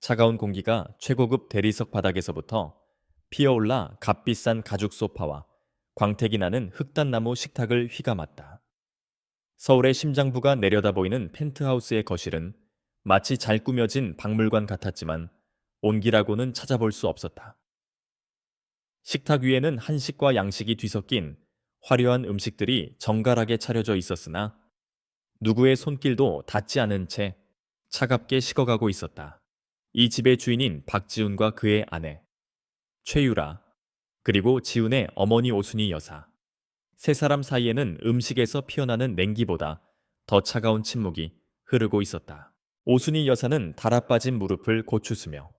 차가운 공기가 최고급 대리석 바닥에서부터 피어올라 값비싼 가죽 소파와 광택이 나는 흑단나무 식탁을 휘감았다. 서울의 심장부가 내려다 보이는 펜트하우스의 거실은 마치 잘 꾸며진 박물관 같았지만 온기라고는 찾아볼 수 없었다. 식탁 위에는 한식과 양식이 뒤섞인 화려한 음식들이 정갈하게 차려져 있었으나 누구의 손길도 닿지 않은 채 차갑게 식어가고 있었다. 이 집의 주인인 박지훈과 그의 아내 최유라, 그리고 지훈의 어머니 오순희 여사. 세 사람 사이에는 음식에서 피어나는 냉기보다 더 차가운 침묵이 흐르고 있었다. 오순희 여사는 달아빠진 무릎을 고추스며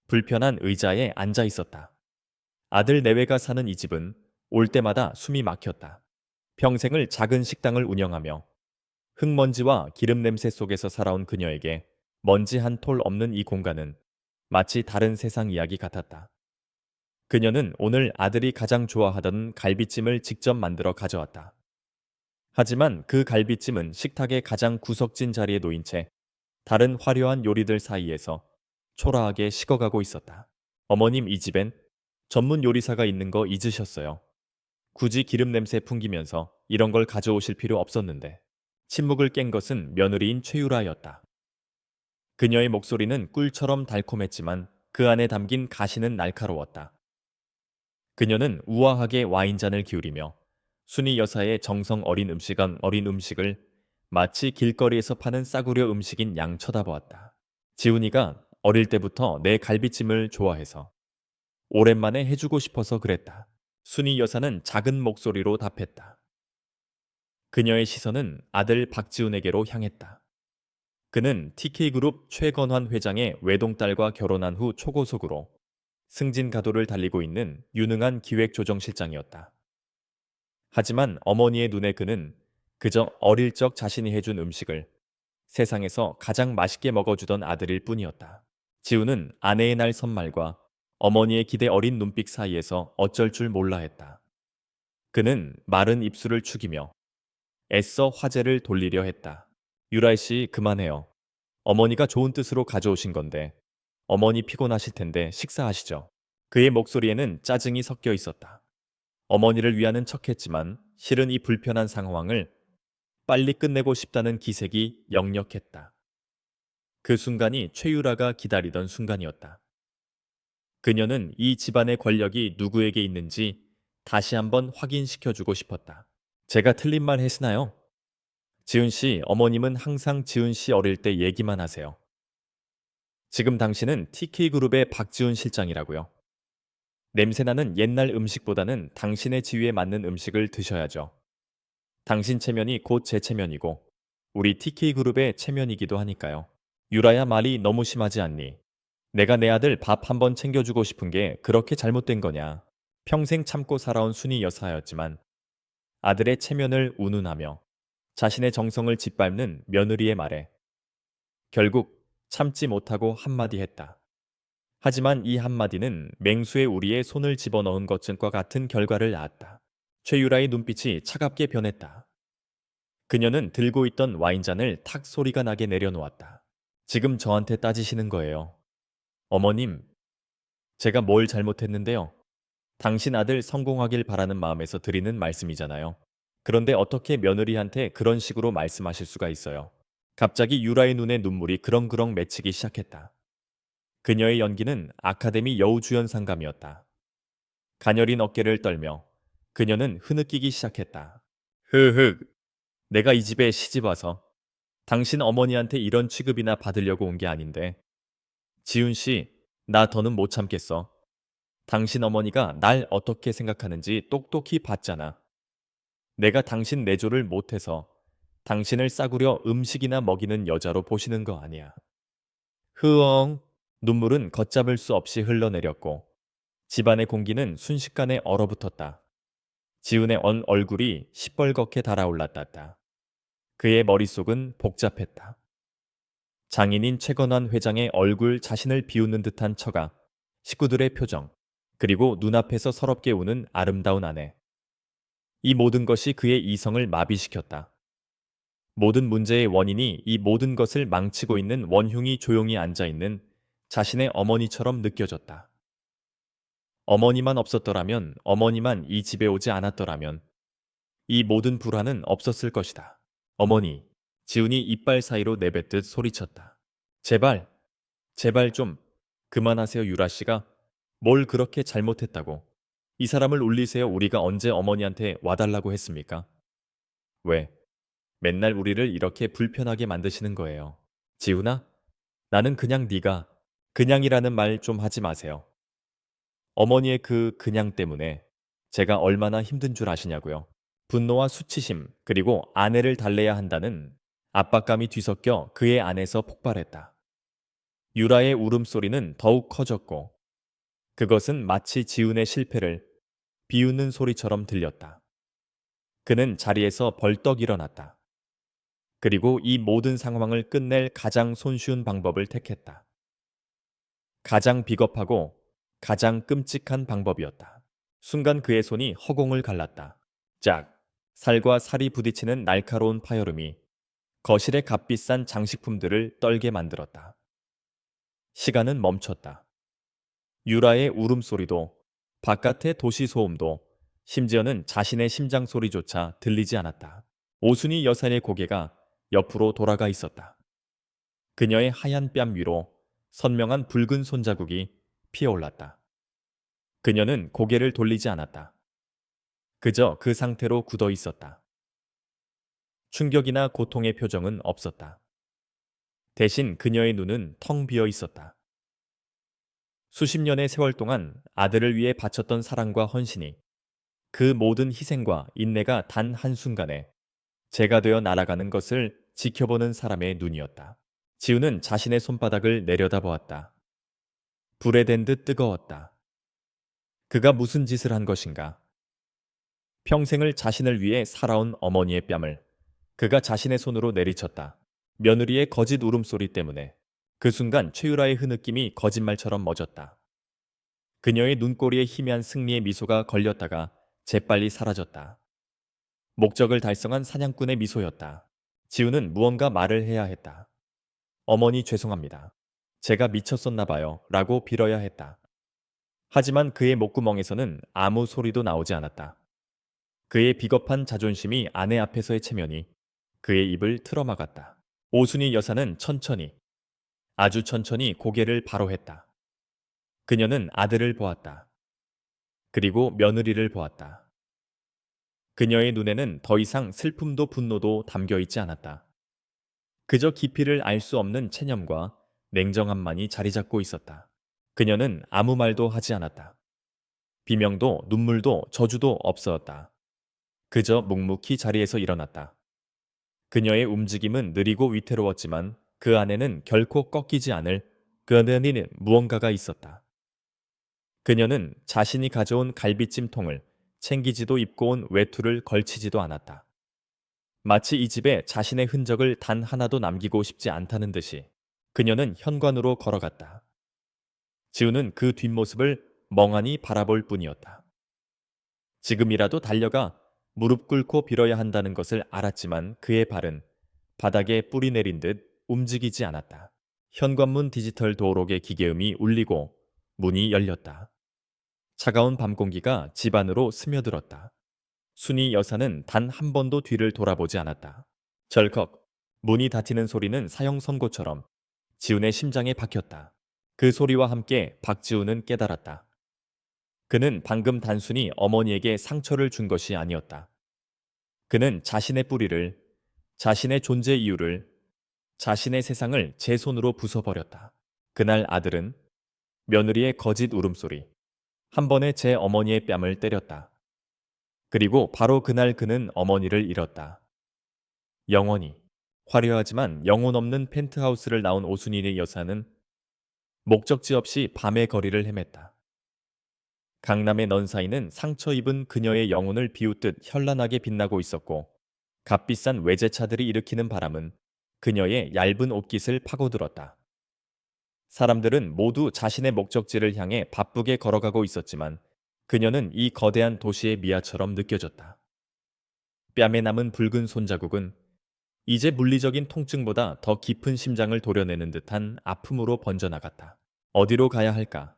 불편한 의자에 앉아 있었다. 아들 내외가 사는 이 집은 올 때마다 숨이 막혔다. 평생을 작은 식당을 운영하며 흙먼지와 기름 냄새 속에서 살아온 그녀에게 먼지 한 톨 없는 이 공간은 마치 다른 세상 이야기 같았다. 그녀는 오늘 아들이 가장 좋아하던 갈비찜을 직접 만들어 가져왔다. 하지만 그 갈비찜은 식탁의 가장 구석진 자리에 놓인 채 다른 화려한 요리들 사이에서 초라하게 식어가고 있었다. 어머님, 이 집엔 전문 요리사가 있는 거 잊으셨어요. 굳이 기름 냄새 풍기면서 이런 걸 가져오실 필요 없었는데. 침묵을 깬 것은 며느리인 최유라였다. 그녀의 목소리는 꿀처럼 달콤했지만 그 안에 담긴 가시는 날카로웠다. 그녀는 우아하게 와인잔을 기울이며 순이 여사의 정성 어린 음식을 마치 길거리에서 파는 싸구려 음식인 양 쳐다보았다. 지훈이가 어릴 때부터 내 갈비찜을 좋아해서 오랜만에 해주고 싶어서 그랬다. 순이 여사는 작은 목소리로 답했다. 그녀의 시선은 아들 박지훈에게로 향했다. 그는 TK그룹 최건환 회장의 외동딸과 결혼한 후 초고속으로 승진 가도를 달리고 있는 유능한 기획조정실장이었다. 하지만 어머니의 눈에 그는 그저 어릴 적 자신이 해준 음식을 세상에서 가장 맛있게 먹어주던 아들일 뿐이었다. 지우는 아내의 날 선말과 어머니의 기대 어린 눈빛 사이에서 어쩔 줄 몰라 했다. 그는 마른 입술을 축이며 애써 화제를 돌리려 했다. 유라이 씨, 그만해요. 어머니가 좋은 뜻으로 가져오신 건데 어머니 피곤하실 텐데 식사하시죠. 그의 목소리에는 짜증이 섞여 있었다. 어머니를 위하는 척했지만 실은 이 불편한 상황을 빨리 끝내고 싶다는 기색이 역력했다. 그 순간이 최유라가 기다리던 순간이었다. 그녀는 이 집안의 권력이 누구에게 있는지 다시 한번 확인시켜주고 싶었다. 제가 틀린 말 했으나요? 지훈 씨, 어머님은 항상 지훈 씨 어릴 때 얘기만 하세요. 지금 당신은 TK그룹의 박지훈 실장이라고요. 냄새나는 옛날 음식보다는 당신의 지위에 맞는 음식을 드셔야죠. 당신 체면이 곧 제 체면이고 우리 TK그룹의 체면이기도 하니까요. 유라야, 말이 너무 심하지 않니? 내가 내 아들 밥 한번 챙겨주고 싶은 게 그렇게 잘못된 거냐? 평생 참고 살아온 순이 여사였지만 아들의 체면을 운운하며 자신의 정성을 짓밟는 며느리의 말에 결국 참지 못하고 한마디 했다. 하지만 이 한마디는 맹수의 우리의 손을 집어넣은 것과 같은 결과를 낳았다. 최유라의 눈빛이 차갑게 변했다. 그녀는 들고 있던 와인잔을 탁 소리가 나게 내려놓았다. 지금 저한테 따지시는 거예요. 어머님, 제가 뭘 잘못했는데요? 당신 아들 성공하길 바라는 마음에서 드리는 말씀이잖아요. 그런데 어떻게 며느리한테 그런 식으로 말씀하실 수가 있어요? 갑자기 유라의 눈에 눈물이 그렁그렁 맺히기 시작했다. 그녀의 연기는 아카데미 여우주연상감이었다. 가녀린 어깨를 떨며 그녀는 흐느끼기 시작했다. 흐흑, 내가 이 집에 시집 와서 당신 어머니한테 이런 취급이나 받으려고 온 게 아닌데. 지훈 씨, 나 더는 못 참겠어. 당신 어머니가 날 어떻게 생각하는지 똑똑히 봤잖아. 내가 당신 내조를 못해서 당신을 싸구려 음식이나 먹이는 여자로 보시는 거 아니야. 흐엉. 눈물은 걷잡을 수 없이 흘러내렸고 집안의 공기는 순식간에 얼어붙었다. 지훈의 얼굴이 시뻘겋게 달아올랐다. 그의 머릿속은 복잡했다. 장인인 최건환 회장의 얼굴 자신을 비웃는 듯한 처가, 식구들의 표정, 그리고 눈앞에서 서럽게 우는 아름다운 아내. 이 모든 것이 그의 이성을 마비시켰다. 모든 문제의 원인이 이 모든 것을 망치고 있는 원흉이 조용히 앉아 있는 자신의 어머니처럼 느껴졌다. 어머니만 없었더라면, 어머니만 이 집에 오지 않았더라면 이 모든 불화는 없었을 것이다. 어머니, 지훈이 이빨 사이로 내뱉듯 소리쳤다. 제발, 제발 좀 그만하세요, 유라 씨가. 뭘 그렇게 잘못했다고. 이 사람을 울리세요. 우리가 언제 어머니한테 와달라고 했습니까? 왜? 맨날 우리를 이렇게 불편하게 만드시는 거예요. 지훈아, 나는 그냥 네가 그냥이라는 말 좀 하지 마세요. 어머니의 그 그냥 때문에 제가 얼마나 힘든 줄 아시냐고요. 분노와 수치심, 그리고 아내를 달래야 한다는 압박감이 뒤섞여 그의 안에서 폭발했다. 유라의 울음소리는 더욱 커졌고 그것은 마치 지훈의 실패를 비웃는 소리처럼 들렸다. 그는 자리에서 벌떡 일어났다. 그리고 이 모든 상황을 끝낼 가장 손쉬운 방법을 택했다. 가장 비겁하고 가장 끔찍한 방법이었다. 순간 그의 손이 허공을 갈랐다. 짝! 살과 살이 부딪히는 날카로운 파열음이 거실의 값비싼 장식품들을 떨게 만들었다. 시간은 멈췄다. 유라의 울음소리도, 바깥의 도시 소음도, 심지어는 자신의 심장 소리조차 들리지 않았다. 오순이 여사의 고개가 옆으로 돌아가 있었다. 그녀의 하얀 뺨 위로 선명한 붉은 손자국이 피어올랐다. 그녀는 고개를 돌리지 않았다. 그저 그 상태로 굳어 있었다. 충격이나 고통의 표정은 없었다. 대신 그녀의 눈은 텅 비어 있었다. 수십 년의 세월 동안 아들을 위해 바쳤던 사랑과 헌신이, 그 모든 희생과 인내가 단 한순간에 재가 되어 날아가는 것을 지켜보는 사람의 눈이었다. 지우는 자신의 손바닥을 내려다보았다. 불에 댄 듯 뜨거웠다. 그가 무슨 짓을 한 것인가? 평생을 자신을 위해 살아온 어머니의 뺨을 그가 자신의 손으로 내리쳤다. 며느리의 거짓 울음소리 때문에 그 순간 최유라의 흐느낌이 거짓말처럼 멎었다. 그녀의 눈꼬리에 희미한 승리의 미소가 걸렸다가 재빨리 사라졌다. 목적을 달성한 사냥꾼의 미소였다. 지우는 무언가 말을 해야 했다. 어머니 죄송합니다. 제가 미쳤었나 봐요. 라고 빌어야 했다. 하지만 그의 목구멍에서는 아무 소리도 나오지 않았다. 그의 비겁한 자존심이 아내 앞에서의 체면이 그의 입을 틀어막았다. 오순이 여사는 천천히, 아주 천천히 고개를 바로 했다. 그녀는 아들을 보았다. 그리고 며느리를 보았다. 그녀의 눈에는 더 이상 슬픔도 분노도 담겨 있지 않았다. 그저 깊이를 알 수 없는 체념과 냉정함만이 자리 잡고 있었다. 그녀는 아무 말도 하지 않았다. 비명도 눈물도 저주도 없었다. 그저 묵묵히 자리에서 일어났다. 그녀의 움직임은 느리고 위태로웠지만 그 안에는 결코 꺾이지 않을 그안에는 무언가가 있었다. 그녀는 자신이 가져온 갈비찜통을 챙기지도 입고 온 외투를 걸치지도 않았다. 마치 이 집에 자신의 흔적을 단 하나도 남기고 싶지 않다는 듯이 그녀는 현관으로 걸어갔다. 지우는 그 뒷모습을 멍하니 바라볼 뿐이었다. 지금이라도 달려가 무릎 꿇고 빌어야 한다는 것을 알았지만 그의 발은 바닥에 뿌리 내린 듯 움직이지 않았다. 현관문 디지털 도어록의 기계음이 울리고 문이 열렸다. 차가운 밤 공기가 집 안으로 스며들었다. 순이 여사는 단 한 번도 뒤를 돌아보지 않았다. 절컥 문이 닫히는 소리는 사형 선고처럼 지훈의 심장에 박혔다. 그 소리와 함께 박지훈은 깨달았다. 그는 방금 단순히 어머니에게 상처를 준 것이 아니었다. 그는 자신의 뿌리를, 자신의 존재 이유를, 자신의 세상을 제 손으로 부숴버렸다. 그날 아들은 며느리의 거짓 울음소리, 한 번에 제 어머니의 뺨을 때렸다. 그리고 바로 그날 그는 어머니를 잃었다. 영원히. 화려하지만 영혼 없는 펜트하우스를 나온 오순일의 여사는 목적지 없이 밤의 거리를 헤맸다. 강남의 넌 사이는 상처 입은 그녀의 영혼을 비웃듯 현란하게 빛나고 있었고 값비싼 외제차들이 일으키는 바람은 그녀의 얇은 옷깃을 파고들었다. 사람들은 모두 자신의 목적지를 향해 바쁘게 걸어가고 있었지만 그녀는 이 거대한 도시의 미아처럼 느껴졌다. 뺨에 남은 붉은 손자국은 이제 물리적인 통증보다 더 깊은 심장을 도려내는 듯한 아픔으로 번져나갔다. 어디로 가야 할까?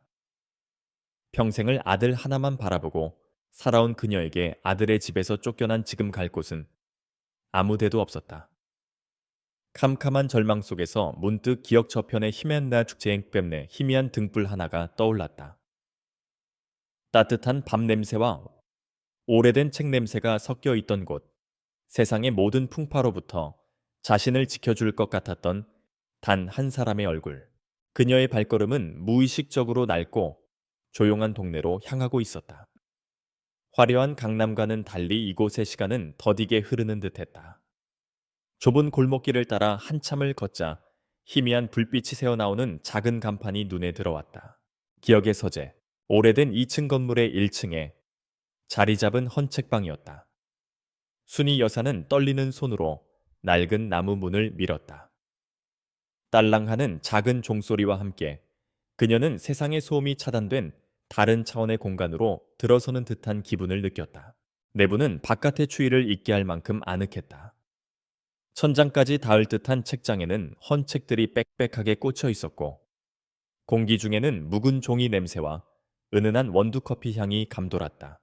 평생을 아들 하나만 바라보고 살아온 그녀에게 아들의 집에서 쫓겨난 지금 갈 곳은 아무 데도 없었다. 캄캄한 절망 속에서 문득 기억 저편의 히멘나 축제행 때문에 희미한 등불 하나가 떠올랐다. 따뜻한 밤 냄새와 오래된 책 냄새가 섞여 있던 곳, 세상의 모든 풍파로부터 자신을 지켜줄 것 같았던 단 한 사람의 얼굴. 그녀의 발걸음은 무의식적으로 낡고 조용한 동네로 향하고 있었다. 화려한 강남과는 달리 이곳의 시간은 더디게 흐르는 듯했다. 좁은 골목길을 따라 한참을 걷자 희미한 불빛이 새어나오는 작은 간판이 눈에 들어왔다. 기억의 서재. 오래된 2층 건물의 1층에 자리 잡은 헌책방이었다. 순이 여사는 떨리는 손으로 낡은 나무 문을 밀었다. 딸랑하는 작은 종소리와 함께 그녀는 세상의 소음이 차단된 다른 차원의 공간으로 들어서는 듯한 기분을 느꼈다. 내부는 바깥의 추위를 잊게 할 만큼 아늑했다. 천장까지 닿을 듯한 책장에는 헌책들이 빽빽하게 꽂혀 있었고, 공기 중에는 묵은 종이 냄새와 은은한 원두커피 향이 감돌았다.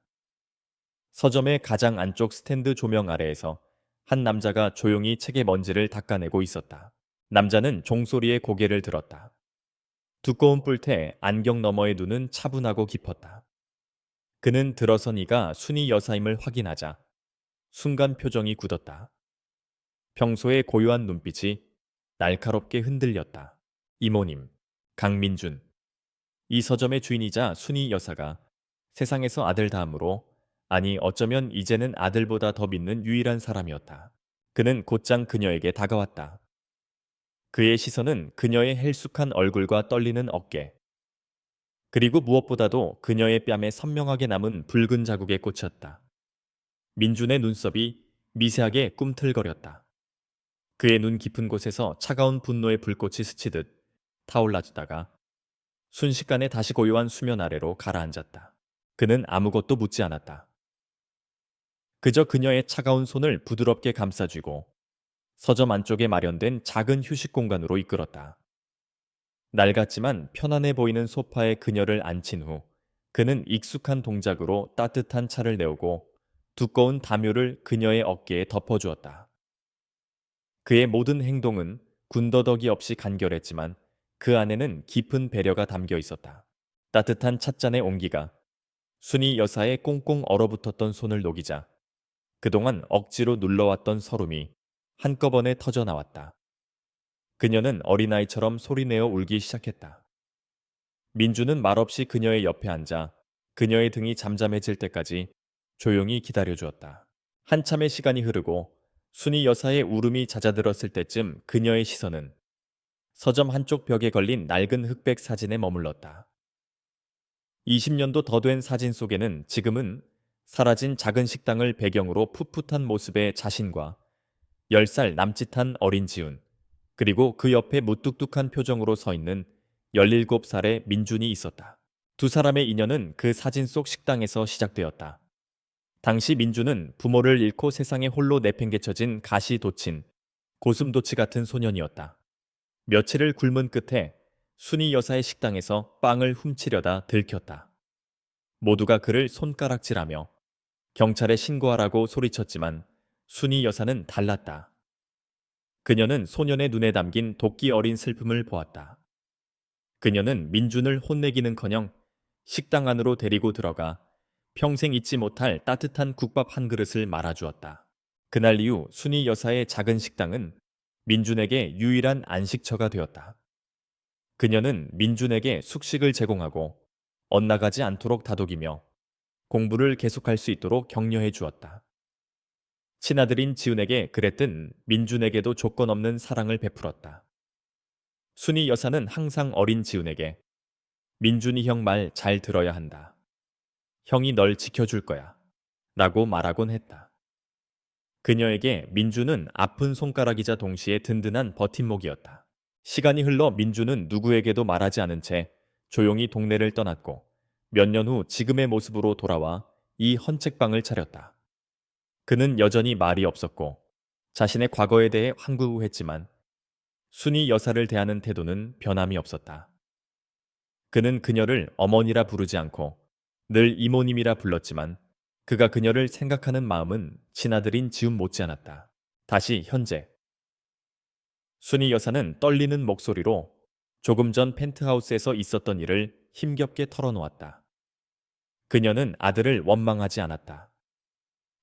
서점의 가장 안쪽 스탠드 조명 아래에서 한 남자가 조용히 책의 먼지를 닦아내고 있었다. 남자는 종소리에 고개를 들었다. 두꺼운 뿔테 안경 너머의 눈은 차분하고 깊었다. 그는 들어선 이가 순이 여사임을 확인하자 순간 표정이 굳었다. 평소의 고요한 눈빛이 날카롭게 흔들렸다. 이모님, 강민준. 이 서점의 주인이자 순이 여사가 세상에서 아들 다음으로, 아니 어쩌면 이제는 아들보다 더 믿는 유일한 사람이었다. 그는 곧장 그녀에게 다가왔다. 그의 시선은 그녀의 헬쑥한 얼굴과 떨리는 어깨, 그리고 무엇보다도 그녀의 뺨에 선명하게 남은 붉은 자국에 꽂혔다. 민준의 눈썹이 미세하게 꿈틀거렸다. 그의 눈 깊은 곳에서 차가운 분노의 불꽃이 스치듯 타올라주다가 순식간에 다시 고요한 수면 아래로 가라앉았다. 그는 아무것도 묻지 않았다. 그저 그녀의 차가운 손을 부드럽게 감싸쥐고 서점 안쪽에 마련된 작은 휴식 공간으로 이끌었다. 낡았지만 편안해 보이는 소파에 그녀를 앉힌 후 그는 익숙한 동작으로 따뜻한 차를 내오고 두꺼운 담요를 그녀의 어깨에 덮어주었다. 그의 모든 행동은 군더더기 없이 간결했지만 그 안에는 깊은 배려가 담겨 있었다. 따뜻한 찻잔의 온기가 순이 여사의 꽁꽁 얼어붙었던 손을 녹이자 그동안 억지로 눌러왔던 서름이 한꺼번에 터져 나왔다. 그녀는 어린아이처럼 소리내어 울기 시작했다. 민주는 말없이 그녀의 옆에 앉아 그녀의 등이 잠잠해질 때까지 조용히 기다려주었다. 한참의 시간이 흐르고 순이 여사의 울음이 잦아들었을 때쯤 그녀의 시선은 서점 한쪽 벽에 걸린 낡은 흑백 사진에 머물렀다. 20년도 더 된 사진 속에는 지금은 사라진 작은 식당을 배경으로 풋풋한 모습의 자신과 10살 남짓한 어린 지훈, 그리고 그 옆에 무뚝뚝한 표정으로 서 있는 17살의 민준이 있었다. 두 사람의 인연은 그 사진 속 식당에서 시작되었다. 당시 민준은 부모를 잃고 세상에 홀로 내팽개쳐진 가시도친, 고슴도치 같은 소년이었다. 며칠을 굶은 끝에 순이 여사의 식당에서 빵을 훔치려다 들켰다. 모두가 그를 손가락질하며 경찰에 신고하라고 소리쳤지만 순이 여사는 달랐다. 그녀는 소년의 눈에 담긴 도끼 어린 슬픔을 보았다. 그녀는 민준을 혼내기는커녕 식당 안으로 데리고 들어가 평생 잊지 못할 따뜻한 국밥 한 그릇을 말아주었다. 그날 이후 순이 여사의 작은 식당은 민준에게 유일한 안식처가 되었다. 그녀는 민준에게 숙식을 제공하고 엇나가지 않도록 다독이며 공부를 계속할 수 있도록 격려해 주었다. 친아들인 지훈에게 그랬듯 민준에게도 조건 없는 사랑을 베풀었다. 순이 여사는 항상 어린 지훈에게 민준이 형 말 잘 들어야 한다. 형이 널 지켜줄 거야. 라고 말하곤 했다. 그녀에게 민준은 아픈 손가락이자 동시에 든든한 버팀목이었다. 시간이 흘러 민준은 누구에게도 말하지 않은 채 조용히 동네를 떠났고 몇 년 후 지금의 모습으로 돌아와 이 헌책방을 차렸다. 그는 여전히 말이 없었고 자신의 과거에 대해 황구했지만 순이 여사를 대하는 태도는 변함이 없었다. 그는 그녀를 어머니라 부르지 않고 늘 이모님이라 불렀지만 그가 그녀를 생각하는 마음은 친아들인 지움 못지않았다. 다시 현재 순이 여사는 떨리는 목소리로 조금 전 펜트하우스에서 있었던 일을 힘겹게 털어놓았다. 그녀는 아들을 원망하지 않았다.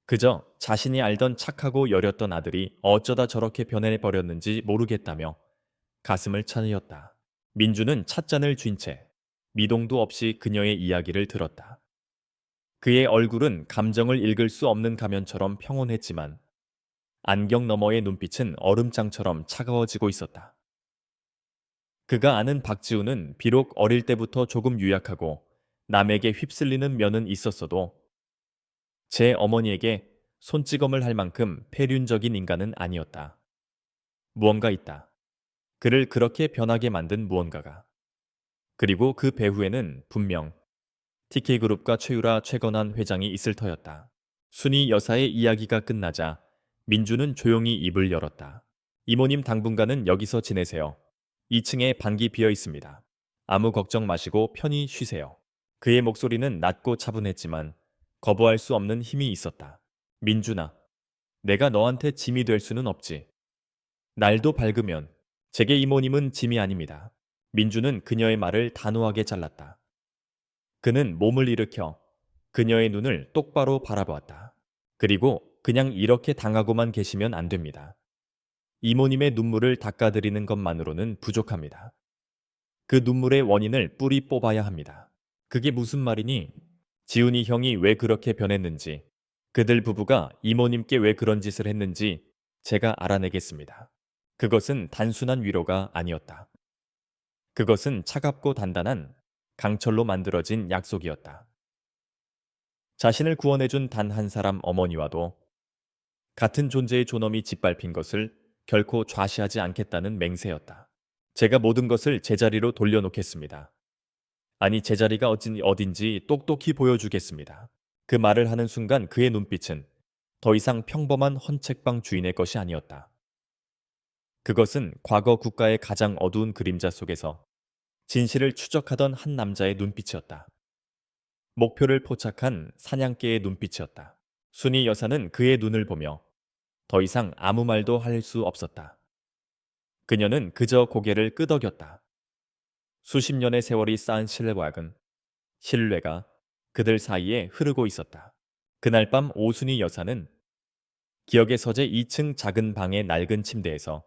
그저 자신이 알던 착하고 여렸던 아들이 어쩌다 저렇게 변해버렸는지 모르겠다며 가슴을 쳐내었다. 민주는 찻잔을 쥔 채 미동도 없이 그녀의 이야기를 들었다. 그의 얼굴은 감정을 읽을 수 없는 가면처럼 평온했지만 안경 너머의 눈빛은 얼음장처럼 차가워지고 있었다. 그가 아는 박지우는 비록 어릴 때부터 조금 유약하고 남에게 휩쓸리는 면은 있었어도 제 어머니에게 손찌검을 할 만큼 폐륜적인 인간은 아니었다. 무언가 있다. 그를 그렇게 변하게 만든 무언가가. 그리고 그 배후에는 분명 TK그룹과 최유라 최건환 회장이 있을 터였다. 순이 여사의 이야기가 끝나자 민주는 조용히 입을 열었다. 이모님 당분간은 여기서 지내세요. 2층에 방이 비어 있습니다. 아무 걱정 마시고 편히 쉬세요. 그의 목소리는 낮고 차분했지만 거부할 수 없는 힘이 있었다. 민준아, 내가 너한테 짐이 될 수는 없지. 날도 밝으면 제게 이모님은 짐이 아닙니다. 민주는 그녀의 말을 단호하게 잘랐다. 그는 몸을 일으켜 그녀의 눈을 똑바로 바라보았다. 그리고 그냥 이렇게 당하고만 계시면 안 됩니다. 이모님의 눈물을 닦아드리는 것만으로는 부족합니다. 그 눈물의 원인을 뿌리 뽑아야 합니다. 그게 무슨 말이니? 지훈이 형이 왜 그렇게 변했는지, 그들 부부가 이모님께 왜 그런 짓을 했는지 제가 알아내겠습니다. 그것은 단순한 위로가 아니었다. 그것은 차갑고 단단한 강철로 만들어진 약속이었다. 자신을 구원해준 단 한 사람 어머니와도 같은 존재의 존엄이 짓밟힌 것을 결코 좌시하지 않겠다는 맹세였다. 제가 모든 것을 제자리로 돌려놓겠습니다. 아니, 제자리가 어딘지 똑똑히 보여주겠습니다. 그 말을 하는 순간 그의 눈빛은 더 이상 평범한 헌책방 주인의 것이 아니었다. 그것은 과거 국가의 가장 어두운 그림자 속에서 진실을 추적하던 한 남자의 눈빛이었다. 목표를 포착한 사냥개의 눈빛이었다. 순이 여사는 그의 눈을 보며 더 이상 아무 말도 할 수 없었다. 그녀는 그저 고개를 끄덕였다. 수십 년의 세월이 쌓은 신뢰가 그들 사이에 흐르고 있었다. 그날 밤 오순이 여사는 기억의 서재 2층 작은 방의 낡은 침대에서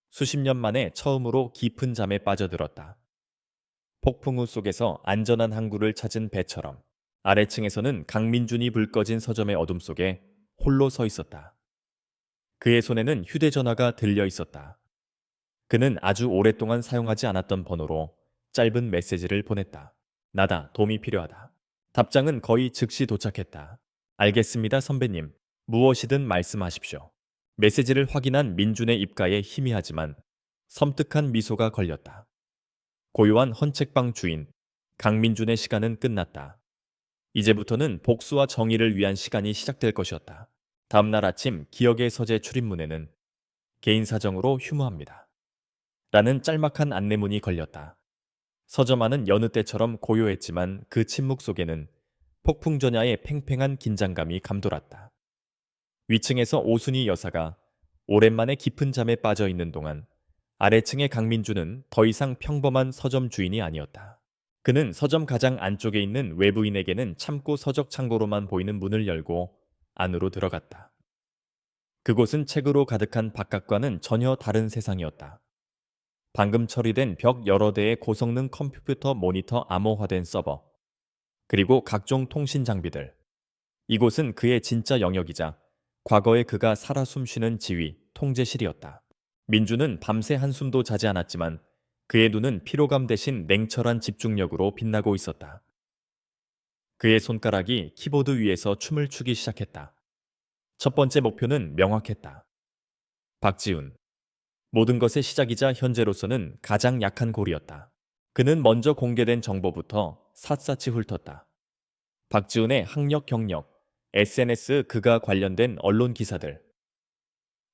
수십 년 만에 처음으로 깊은 잠에 빠져들었다. 폭풍우 속에서 안전한 항구를 찾은 배처럼 아래층에서는 강민준이 불 꺼진 서점의 어둠 속에 홀로 서 있었다. 그의 손에는 휴대전화가 들려 있었다. 그는 아주 오랫동안 사용하지 않았던 번호로 짧은 메시지를 보냈다. 나다, 도움이 필요하다. 답장은 거의 즉시 도착했다. 알겠습니다, 선배님. 무엇이든 말씀하십시오. 메시지를 확인한 민준의 입가에 희미하지만 섬뜩한 미소가 걸렸다. 고요한 헌책방 주인 강민준의 시간은 끝났다. 이제부터는 복수와 정의를 위한 시간이 시작될 것이었다. 다음날 아침 기억의 서재 출입문에는 개인 사정으로 휴무합니다. 라는 짤막한 안내문이 걸렸다. 서점 안은 여느 때처럼 고요했지만 그 침묵 속에는 폭풍전야의 팽팽한 긴장감이 감돌았다. 위층에서 오순이 여사가 오랜만에 깊은 잠에 빠져 있는 동안 아래층의 강민주는 더 이상 평범한 서점 주인이 아니었다. 그는 서점 가장 안쪽에 있는 외부인에게는 참고 서적 창고로만 보이는 문을 열고 안으로 들어갔다. 그곳은 책으로 가득한 바깥과는 전혀 다른 세상이었다. 방금 처리된 벽 여러 대의 고성능 컴퓨터 모니터 암호화된 서버, 그리고 각종 통신 장비들. 이곳은 그의 진짜 영역이자 과거에 그가 살아 숨쉬는 지휘, 통제실이었다. 민주는 밤새 한숨도 자지 않았지만 그의 눈은 피로감 대신 냉철한 집중력으로 빛나고 있었다. 그의 손가락이 키보드 위에서 춤을 추기 시작했다. 첫 번째 목표는 명확했다. 박지훈. 모든 것의 시작이자 현재로서는 가장 약한 골이었다. 그는 먼저 공개된 정보부터 샅샅이 훑었다. 박지훈의 학력 경력, SNS 그가 관련된 언론 기사들.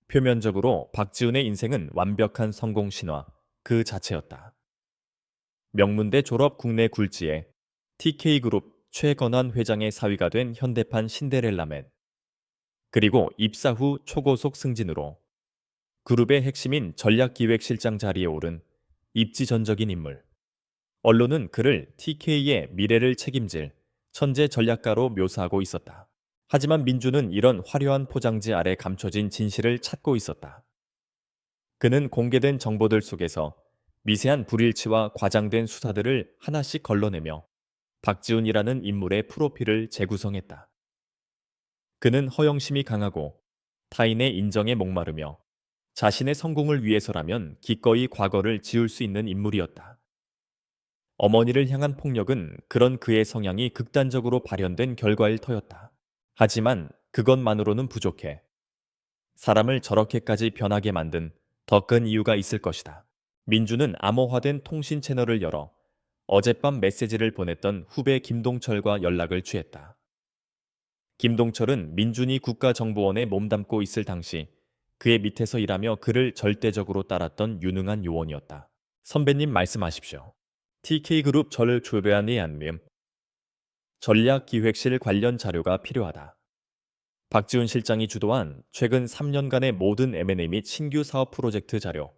표면적으로 박지훈의 인생은 완벽한 성공 신화 그 자체였다. 명문대 졸업 국내 굴지에 TK그룹 최건환 회장의 사위가 된 현대판 신데렐라맨, 그리고 입사 후 초고속 승진으로 그룹의 핵심인 전략기획실장 자리에 오른 입지전적인 인물. 언론은 그를 TK의 미래를 책임질 천재 전략가로 묘사하고 있었다. 하지만 민주는 이런 화려한 포장지 아래 감춰진 진실을 찾고 있었다. 그는 공개된 정보들 속에서 미세한 불일치와 과장된 수사들을 하나씩 걸러내며 박지훈이라는 인물의 프로필을 재구성했다. 그는 허영심이 강하고 타인의 인정에 목마르며 자신의 성공을 위해서라면 기꺼이 과거를 지울 수 있는 인물이었다. 어머니를 향한 폭력은 그런 그의 성향이 극단적으로 발현된 결과일 터였다. 하지만 그것만으로는 부족해. 사람을 저렇게까지 변하게 만든 더 큰 이유가 있을 것이다. 민주는 암호화된 통신 채널을 열어 어젯밤 메시지를 보냈던 후배 김동철과 연락을 취했다. 김동철은 민준이 국가정보원에 몸담고 있을 당시 그의 밑에서 일하며 그를 절대적으로 따랐던 유능한 요원이었다. 선배님 말씀하십시오. TK그룹 저를 조배한 이안님. 전략기획실 관련 자료가 필요하다. 박지훈 실장이 주도한 최근 3년간의 모든 M&A 및 신규 사업 프로젝트 자료,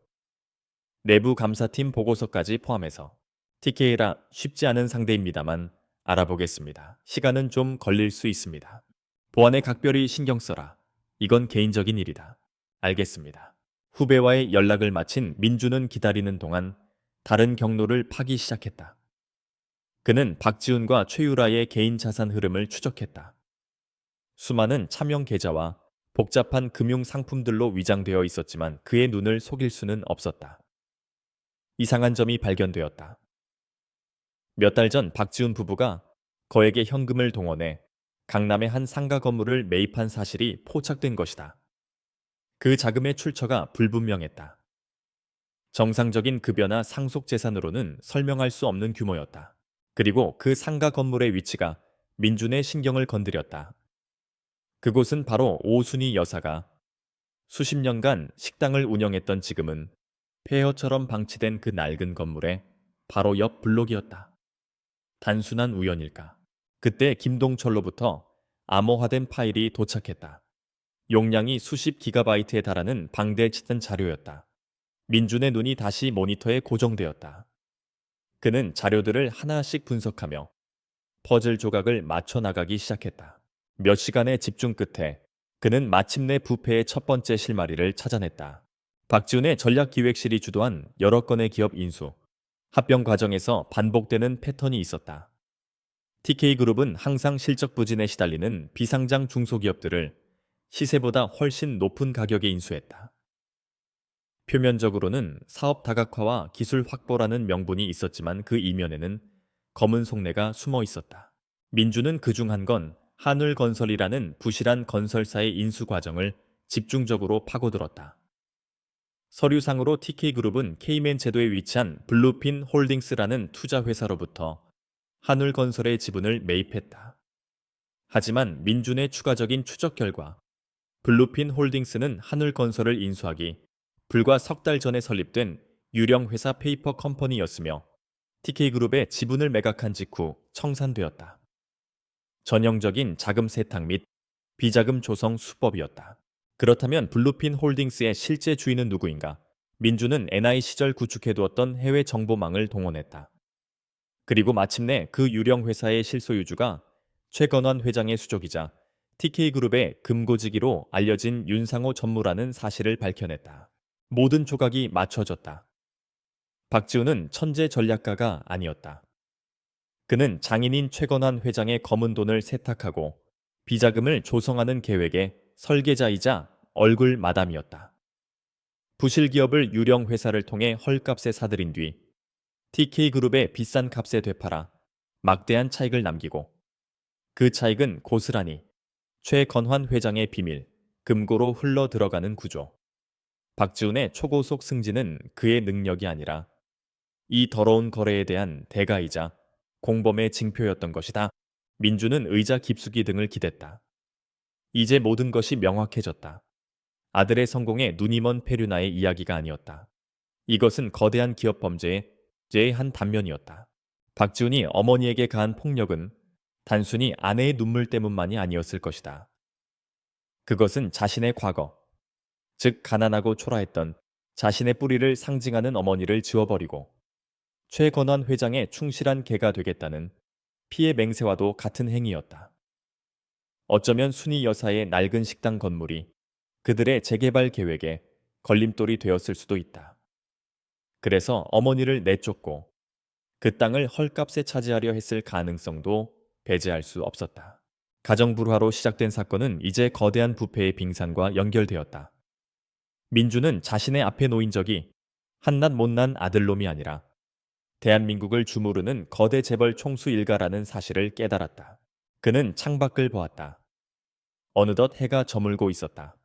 내부 감사팀 보고서까지 포함해서 TK라 쉽지 않은 상대입니다만 알아보겠습니다. 시간은 좀 걸릴 수 있습니다. 보안에 각별히 신경 써라. 이건 개인적인 일이다. 알겠습니다. 후배와의 연락을 마친 민주는 기다리는 동안 다른 경로를 파기 시작했다. 그는 박지훈과 최유라의 개인 자산 흐름을 추적했다. 수많은 차명 계좌와 복잡한 금융 상품들로 위장되어 있었지만 그의 눈을 속일 수는 없었다. 이상한 점이 발견되었다. 몇 달 전 박지훈 부부가 거액의 현금을 동원해 강남의 한 상가 건물을 매입한 사실이 포착된 것이다. 그 자금의 출처가 불분명했다. 정상적인 급여나 상속 재산으로는 설명할 수 없는 규모였다. 그리고 그 상가 건물의 위치가 민준의 신경을 건드렸다. 그곳은 바로 오순희 여사가 수십 년간 식당을 운영했던 지금은 폐허처럼 방치된 그 낡은 건물의 바로 옆 블록이었다. 단순한 우연일까? 그때 김동철로부터 암호화된 파일이 도착했다. 용량이 수십 기가바이트에 달하는 방대치던 자료였다. 민준의 눈이 다시 모니터에 고정되었다. 그는 자료들을 하나씩 분석하며 퍼즐 조각을 맞춰 나가기 시작했다. 몇 시간의 집중 끝에 그는 마침내 부패의 첫 번째 실마리를 찾아냈다. 박지훈의 전략기획실이 주도한 여러 건의 기업 인수, 합병 과정에서 반복되는 패턴이 있었다. TK그룹은 항상 실적 부진에 시달리는 비상장 중소기업들을 시세보다 훨씬 높은 가격에 인수했다. 표면적으로는 사업 다각화와 기술 확보라는 명분이 있었지만 그 이면에는 검은 속내가 숨어 있었다. 민주는 그중 한 건 한울건설이라는 부실한 건설사의 인수 과정을 집중적으로 파고들었다. 서류상으로 TK그룹은 케이맨 제도에 위치한 블루핀 홀딩스라는 투자회사로부터 한울건설의 지분을 매입했다. 하지만 민준의 추가적인 추적 결과 블루핀 홀딩스는 한울건설을 인수하기 불과 석 달 전에 설립된 유령회사 페이퍼 컴퍼니였으며 TK그룹의 지분을 매각한 직후 청산되었다. 전형적인 자금 세탁 및 비자금 조성 수법이었다. 그렇다면 블루핀 홀딩스의 실제 주인은 누구인가? 민주는 NI 시절 구축해두었던 해외 정보망을 동원했다. 그리고 마침내 그 유령 회사의 실소유주가 최건환 회장의 수족이자 TK그룹의 금고지기로 알려진 윤상호 전무라는 사실을 밝혀냈다. 모든 조각이 맞춰졌다. 박지훈은 천재 전략가가 아니었다. 그는 장인인 최건환 회장의 검은 돈을 세탁하고 비자금을 조성하는 계획의 설계자이자 얼굴 마담이었다. 부실 기업을 유령 회사를 통해 헐값에 사들인 뒤 TK그룹의 비싼 값에 되팔아 막대한 차익을 남기고 그 차익은 고스란히 최건환 회장의 비밀, 금고로 흘러 들어가는 구조. 박지훈의 초고속 승진은 그의 능력이 아니라 이 더러운 거래에 대한 대가이자 공범의 징표였던 것이다. 민주는 의자 깊숙이 등을 기댔다. 이제 모든 것이 명확해졌다. 아들의 성공에 눈이 먼 페류나의 이야기가 아니었다. 이것은 거대한 기업 범죄의 한 단면이었다. 박지훈이 어머니에게 가한 폭력은 단순히 아내의 눈물 때문만이 아니었을 것이다. 그것은 자신의 과거, 즉 가난하고 초라했던 자신의 뿌리를 상징하는 어머니를 지워버리고 최건환 회장의 충실한 개가 되겠다는 피해 맹세와도 같은 행위였다. 어쩌면 순이 여사의 낡은 식당 건물이 그들의 재개발 계획에 걸림돌이 되었을 수도 있다. 그래서 어머니를 내쫓고 그 땅을 헐값에 차지하려 했을 가능성도 배제할 수 없었다. 가정불화로 시작된 사건은 이제 거대한 부패의 빙산과 연결되었다. 민주는 자신의 앞에 놓인 적이 한낱 못난 아들놈이 아니라 대한민국을 주무르는 거대 재벌 총수 일가라는 사실을 깨달았다. 그는 창밖을 보았다. 어느덧 해가 저물고 있었다.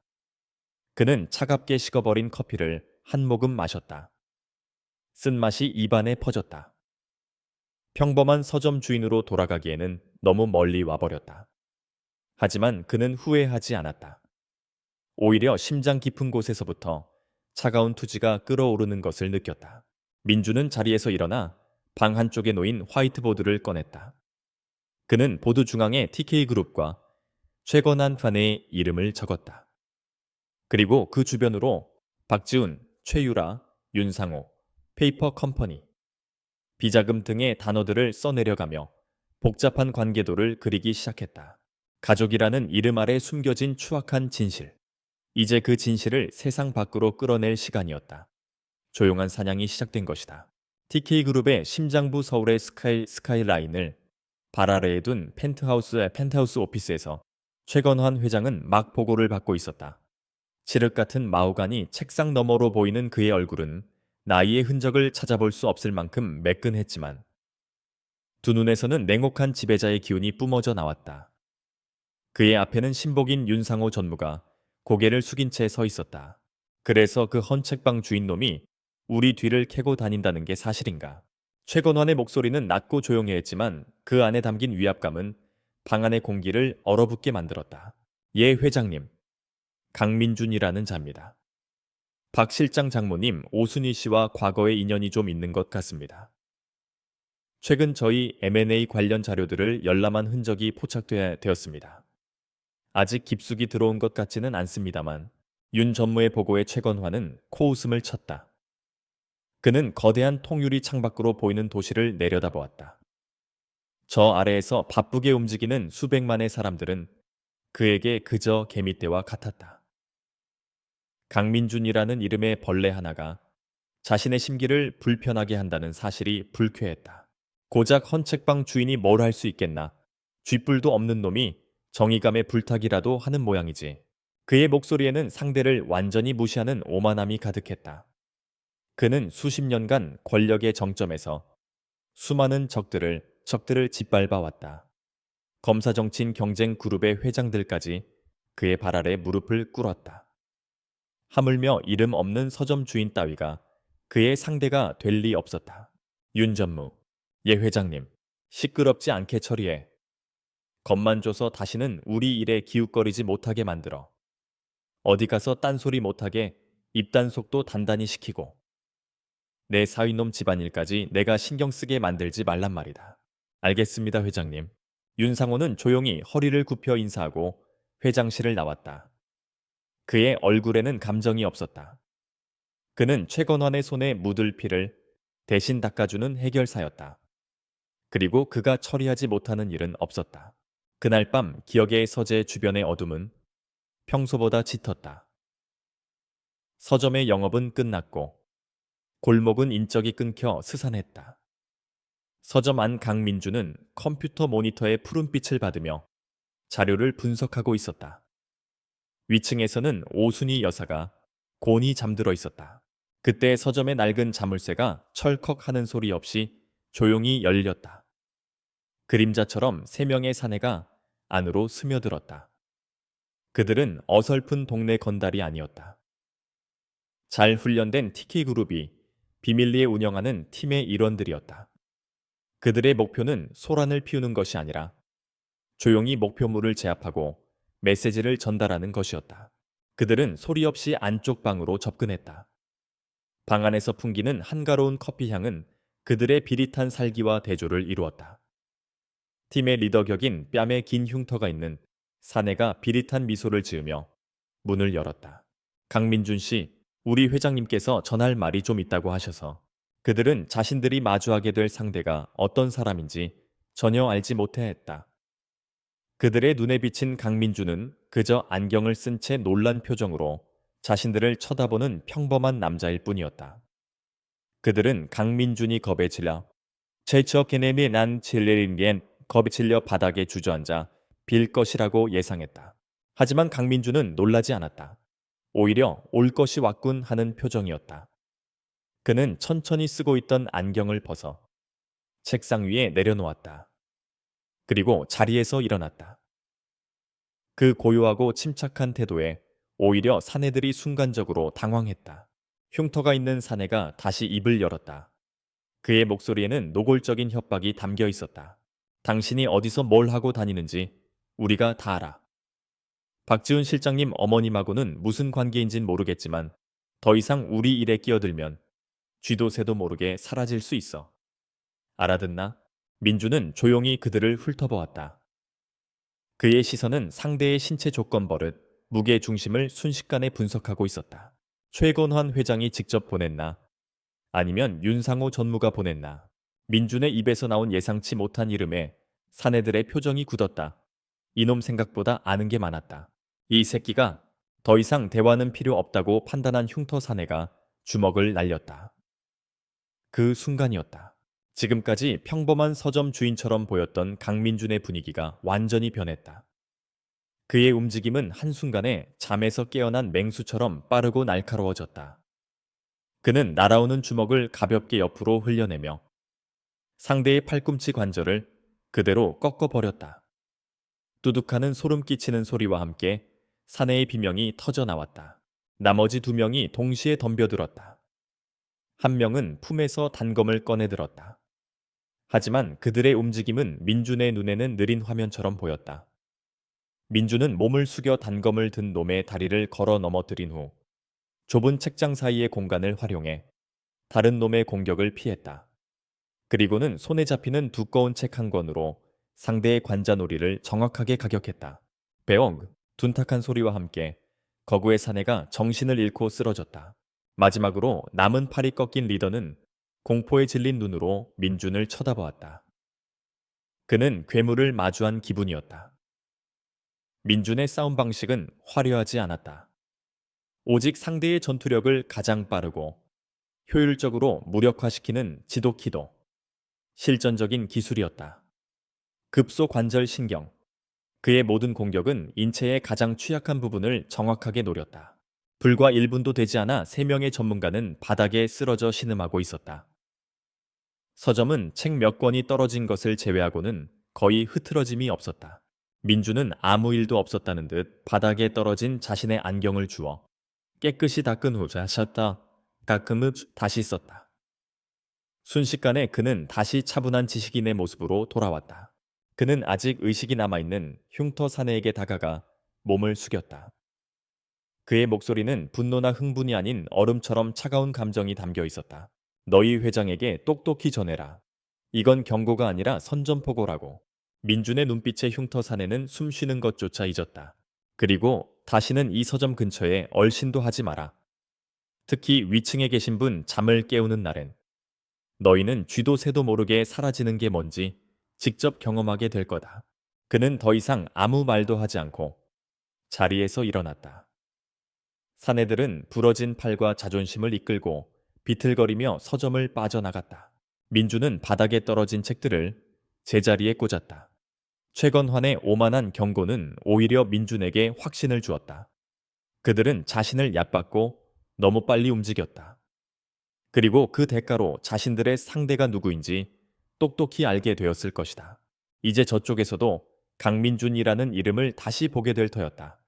그는 차갑게 식어버린 커피를 한 모금 마셨다. 쓴맛이 입안에 퍼졌다. 평범한 서점 주인으로 돌아가기에는 너무 멀리 와버렸다. 하지만 그는 후회하지 않았다. 오히려 심장 깊은 곳에서부터 차가운 투지가 끓어오르는 것을 느꼈다. 민주는 자리에서 일어나 방 한쪽에 놓인 화이트보드를 꺼냈다. 그는 보드 중앙에 TK그룹과 최건환 판의 이름을 적었다. 그리고 그 주변으로 박지훈, 최유라, 윤상호, 페이퍼 컴퍼니, 비자금 등의 단어들을 써내려가며 복잡한 관계도를 그리기 시작했다. 가족이라는 이름 아래 숨겨진 추악한 진실. 이제 그 진실을 세상 밖으로 끌어낼 시간이었다. 조용한 사냥이 시작된 것이다. TK그룹의 심장부 서울의 스카이라인을 발 아래에 둔 펜트하우스 오피스에서 최건환 회장은 막 보고를 받고 있었다. 칠흑 같은 마호가니 책상 너머로 보이는 그의 얼굴은 나이의 흔적을 찾아볼 수 없을 만큼 매끈했지만 두 눈에서는 냉혹한 지배자의 기운이 뿜어져 나왔다. 그의 앞에는 신복인 윤상호 전무가 고개를 숙인 채 서 있었다. 그래서 그 헌책방 주인놈이 우리 뒤를 캐고 다닌다는 게 사실인가? 최건환의 목소리는 낮고 조용해 했지만 그 안에 담긴 위압감은 방 안의 공기를 얼어붙게 만들었다. 예, 회장님. 강민준이라는 자입니다. 박 실장 장모님 오순희 씨와 과거의 인연이 좀 있는 것 같습니다. 최근 저희 M&A 관련 자료들을 열람한 흔적이 포착되었습니다. 아직 깊숙이 들어온 것 같지는 않습니다만 윤 전무의 보고에 최건환은 코웃음을 쳤다. 그는 거대한 통유리 창밖으로 보이는 도시를 내려다보았다. 저 아래에서 바쁘게 움직이는 수백만의 사람들은 그에게 그저 개미떼와 같았다. 강민준이라는 이름의 벌레 하나가 자신의 심기를 불편하게 한다는 사실이 불쾌했다. 고작 헌책방 주인이 뭘 할 수 있겠나. 쥐뿔도 없는 놈이 정의감에 불타기라도 하는 모양이지. 그의 목소리에는 상대를 완전히 무시하는 오만함이 가득했다. 그는 수십 년간 권력의 정점에서 수많은 적들을 짓밟아왔다. 검사 정치인 경쟁 그룹의 회장들까지 그의 발 아래 무릎을 꿇었다. 하물며 이름 없는 서점 주인 따위가 그의 상대가 될 리 없었다. 윤 전무, 예 회장님, 시끄럽지 않게 처리해. 겁만 줘서 다시는 우리 일에 기웃거리지 못하게 만들어. 어디 가서 딴소리 못하게 입단속도 단단히 시키고 내 사위놈 집안일까지 내가 신경 쓰게 만들지 말란 말이다. 알겠습니다, 회장님. 윤상호는 조용히 허리를 굽혀 인사하고 회장실을 나왔다. 그의 얼굴에는 감정이 없었다. 그는 최건환의 손에 묻을 피를 대신 닦아주는 해결사였다. 그리고 그가 처리하지 못하는 일은 없었다. 그날 밤 기억의 서재 주변의 어둠은 평소보다 짙었다. 서점의 영업은 끝났고 골목은 인적이 끊겨 스산했다. 서점 안 강민주는 컴퓨터 모니터의 푸른빛을 받으며 자료를 분석하고 있었다. 위층에서는 오순희 여사가 곤히 잠들어 있었다. 그때 서점의 낡은 자물쇠가 철컥 하는 소리 없이 조용히 열렸다. 그림자처럼 세 명의 사내가 안으로 스며들었다. 그들은 어설픈 동네 건달이 아니었다. 잘 훈련된 TK그룹이 비밀리에 운영하는 팀의 일원들이었다. 그들의 목표는 소란을 피우는 것이 아니라 조용히 목표물을 제압하고 메시지를 전달하는 것이었다. 그들은 소리 없이 안쪽 방으로 접근했다. 방 안에서 풍기는 한가로운 커피 향은 그들의 비릿한 살기와 대조를 이루었다. 팀의 리더 격인 뺨에 긴 흉터가 있는 사내가 비릿한 미소를 지으며 문을 열었다. 강민준 씨, 우리 회장님께서 전할 말이 좀 있다고 하셔서 그들은 자신들이 마주하게 될 상대가 어떤 사람인지 전혀 알지 못해 했다. 그들의 눈에 비친 강민준은 그저 안경을 쓴 채 놀란 표정으로 자신들을 쳐다보는 평범한 남자일 뿐이었다. 그들은 강민준이 겁에 질려 제처 게네미 난 칠레린겐 겁에 질려 바닥에 주저앉아 빌 것이라고 예상했다. 하지만 강민준은 놀라지 않았다. 오히려 올 것이 왔군 하는 표정이었다. 그는 천천히 쓰고 있던 안경을 벗어 책상 위에 내려놓았다. 그리고 자리에서 일어났다. 그 고요하고 침착한 태도에 오히려 사내들이 순간적으로 당황했다. 흉터가 있는 사내가 다시 입을 열었다. 그의 목소리에는 노골적인 협박이 담겨 있었다. 당신이 어디서 뭘 하고 다니는지 우리가 다 알아. 박지훈 실장님 어머님하고는 무슨 관계인진 모르겠지만 더 이상 우리 일에 끼어들면 쥐도 새도 모르게 사라질 수 있어. 알아듣나? 민주는 조용히 그들을 훑어보았다. 그의 시선은 상대의 신체 조건 버릇, 무게 중심을 순식간에 분석하고 있었다. 최건환 회장이 직접 보냈나? 아니면 윤상호 전무가 보냈나? 민준의 입에서 나온 예상치 못한 이름에 사내들의 표정이 굳었다. 이놈 생각보다 아는 게 많았다. 이 새끼가 더 이상 대화는 필요 없다고 판단한 흉터 사내가 주먹을 날렸다. 그 순간이었다. 지금까지 평범한 서점 주인처럼 보였던 강민준의 분위기가 완전히 변했다. 그의 움직임은 한순간에 잠에서 깨어난 맹수처럼 빠르고 날카로워졌다. 그는 날아오는 주먹을 가볍게 옆으로 흘려내며 상대의 팔꿈치 관절을 그대로 꺾어버렸다. 뚜둑하는 소름 끼치는 소리와 함께 사내의 비명이 터져 나왔다. 나머지 두 명이 동시에 덤벼들었다. 한 명은 품에서 단검을 꺼내들었다. 하지만 그들의 움직임은 민준의 눈에는 느린 화면처럼 보였다. 민준은 몸을 숙여 단검을 든 놈의 다리를 걸어 넘어뜨린 후 좁은 책장 사이의 공간을 활용해 다른 놈의 공격을 피했다. 그리고는 손에 잡히는 두꺼운 책 한 권으로 상대의 관자놀이를 정확하게 가격했다. 배엉! 둔탁한 소리와 함께 거구의 사내가 정신을 잃고 쓰러졌다. 마지막으로 남은 팔이 꺾인 리더는 공포에 질린 눈으로 민준을 쳐다보았다. 그는 괴물을 마주한 기분이었다. 민준의 싸움 방식은 화려하지 않았다. 오직 상대의 전투력을 가장 빠르고 효율적으로 무력화시키는 지도키도, 실전적인 기술이었다. 급소 관절 신경. 그의 모든 공격은 인체의 가장 취약한 부분을 정확하게 노렸다. 불과 1분도 되지 않아 3명의 전문가는 바닥에 쓰러져 신음하고 있었다. 서점은 책 몇 권이 떨어진 것을 제외하고는 거의 흐트러짐이 없었다. 민주는 아무 일도 없었다는 듯 바닥에 떨어진 자신의 안경을 주워 깨끗이 닦은 후 자셨다. 가끔은 다시 썼다. 순식간에 그는 다시 차분한 지식인의 모습으로 돌아왔다. 그는 아직 의식이 남아있는 흉터 사내에게 다가가 몸을 숙였다. 그의 목소리는 분노나 흥분이 아닌 얼음처럼 차가운 감정이 담겨 있었다. 너희 회장에게 똑똑히 전해라. 이건 경고가 아니라 선전포고라고. 민준의 눈빛의 흉터 사내는 숨 쉬는 것조차 잊었다. 그리고 다시는 이 서점 근처에 얼씬도 하지 마라. 특히 위층에 계신 분 잠을 깨우는 날엔 너희는 쥐도 새도 모르게 사라지는 게 뭔지 직접 경험하게 될 거다. 그는 더 이상 아무 말도 하지 않고 자리에서 일어났다. 사내들은 부러진 팔과 자존심을 이끌고 비틀거리며 서점을 빠져나갔다. 민주는 바닥에 떨어진 책들을 제자리에 꽂았다. 최건환의 오만한 경고는 오히려 민준에게 확신을 주었다. 그들은 자신을 얕봤고 너무 빨리 움직였다. 그리고 그 대가로 자신들의 상대가 누구인지 똑똑히 알게 되었을 것이다. 이제 저쪽에서도 강민준이라는 이름을 다시 보게 될 터였다.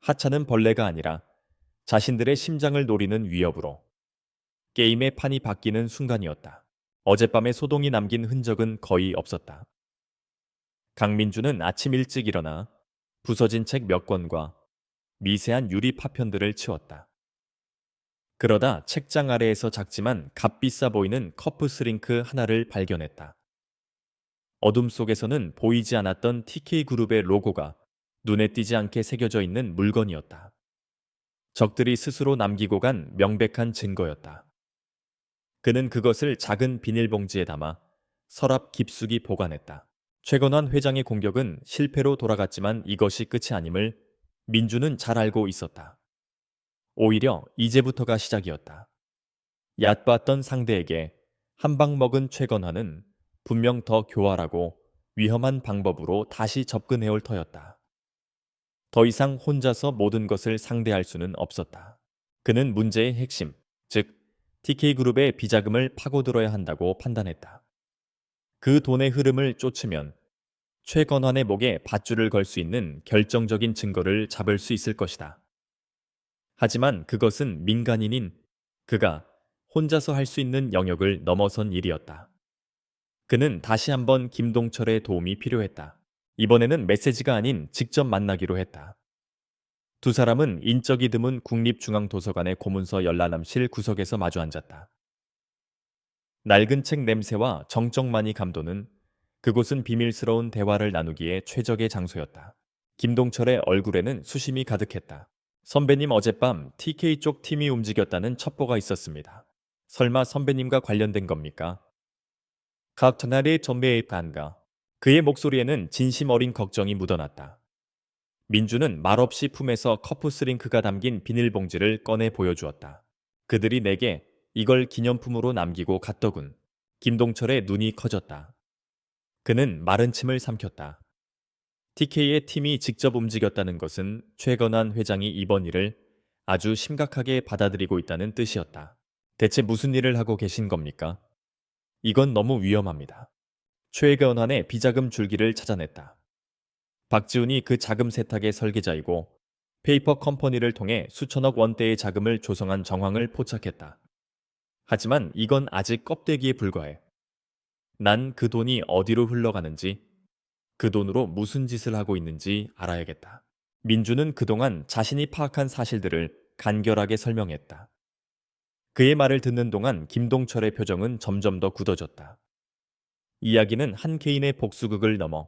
하찮은 벌레가 아니라 자신들의 심장을 노리는 위협으로. 게임의 판이 바뀌는 순간이었다. 어젯밤의 소동이 남긴 흔적은 거의 없었다. 강민준은 아침 일찍 일어나 부서진 책 몇 권과 미세한 유리 파편들을 치웠다. 그러다 책장 아래에서 작지만 값비싸 보이는 커프 스링크 하나를 발견했다. 어둠 속에서는 보이지 않았던 TK그룹의 로고가 눈에 띄지 않게 새겨져 있는 물건이었다. 적들이 스스로 남기고 간 명백한 증거였다. 그는 그것을 작은 비닐봉지에 담아 서랍 깊숙이 보관했다. 최건환 회장의 공격은 실패로 돌아갔지만 이것이 끝이 아님을 민주는 잘 알고 있었다. 오히려 이제부터가 시작이었다. 얕봤던 상대에게 한 방 먹은 최건환은 분명 더 교활하고 위험한 방법으로 다시 접근해올 터였다. 더 이상 혼자서 모든 것을 상대할 수는 없었다. 그는 문제의 핵심, 즉 TK그룹의 비자금을 파고들어야 한다고 판단했다. 그 돈의 흐름을 쫓으면 최건환의 목에 밧줄을 걸 수 있는 결정적인 증거를 잡을 수 있을 것이다. 하지만 그것은 민간인인 그가 혼자서 할 수 있는 영역을 넘어선 일이었다. 그는 다시 한번 김동철의 도움이 필요했다. 이번에는 메시지가 아닌 직접 만나기로 했다. 두 사람은 인적이 드문 국립중앙도서관의 고문서 열람실 구석에서 마주 앉았다. 낡은 책 냄새와 정적만이 감도는 그곳은 비밀스러운 대화를 나누기에 최적의 장소였다. 김동철의 얼굴에는 수심이 가득했다. 선배님 어젯밤 TK 쪽 팀이 움직였다는 첩보가 있었습니다. 설마 선배님과 관련된 겁니까? 각 전날의 전매의 반가. 그의 목소리에는 진심 어린 걱정이 묻어났다. 민주는 말없이 품에서 커프 스링크가 담긴 비닐봉지를 꺼내 보여주었다. 그들이 내게 이걸 기념품으로 남기고 갔더군. 김동철의 눈이 커졌다. 그는 마른 침을 삼켰다. TK의 팀이 직접 움직였다는 것은 최건환 회장이 이번 일을 아주 심각하게 받아들이고 있다는 뜻이었다. 대체 무슨 일을 하고 계신 겁니까? 이건 너무 위험합니다. 최건환의 비자금 줄기를 찾아냈다. 박지훈이 그 자금 세탁의 설계자이고 페이퍼 컴퍼니를 통해 수천억 원대의 자금을 조성한 정황을 포착했다. 하지만 이건 아직 껍데기에 불과해. 난 그 돈이 어디로 흘러가는지, 그 돈으로 무슨 짓을 하고 있는지 알아야겠다. 민주는 그동안 자신이 파악한 사실들을 간결하게 설명했다. 그의 말을 듣는 동안 김동철의 표정은 점점 더 굳어졌다. 이야기는 한 개인의 복수극을 넘어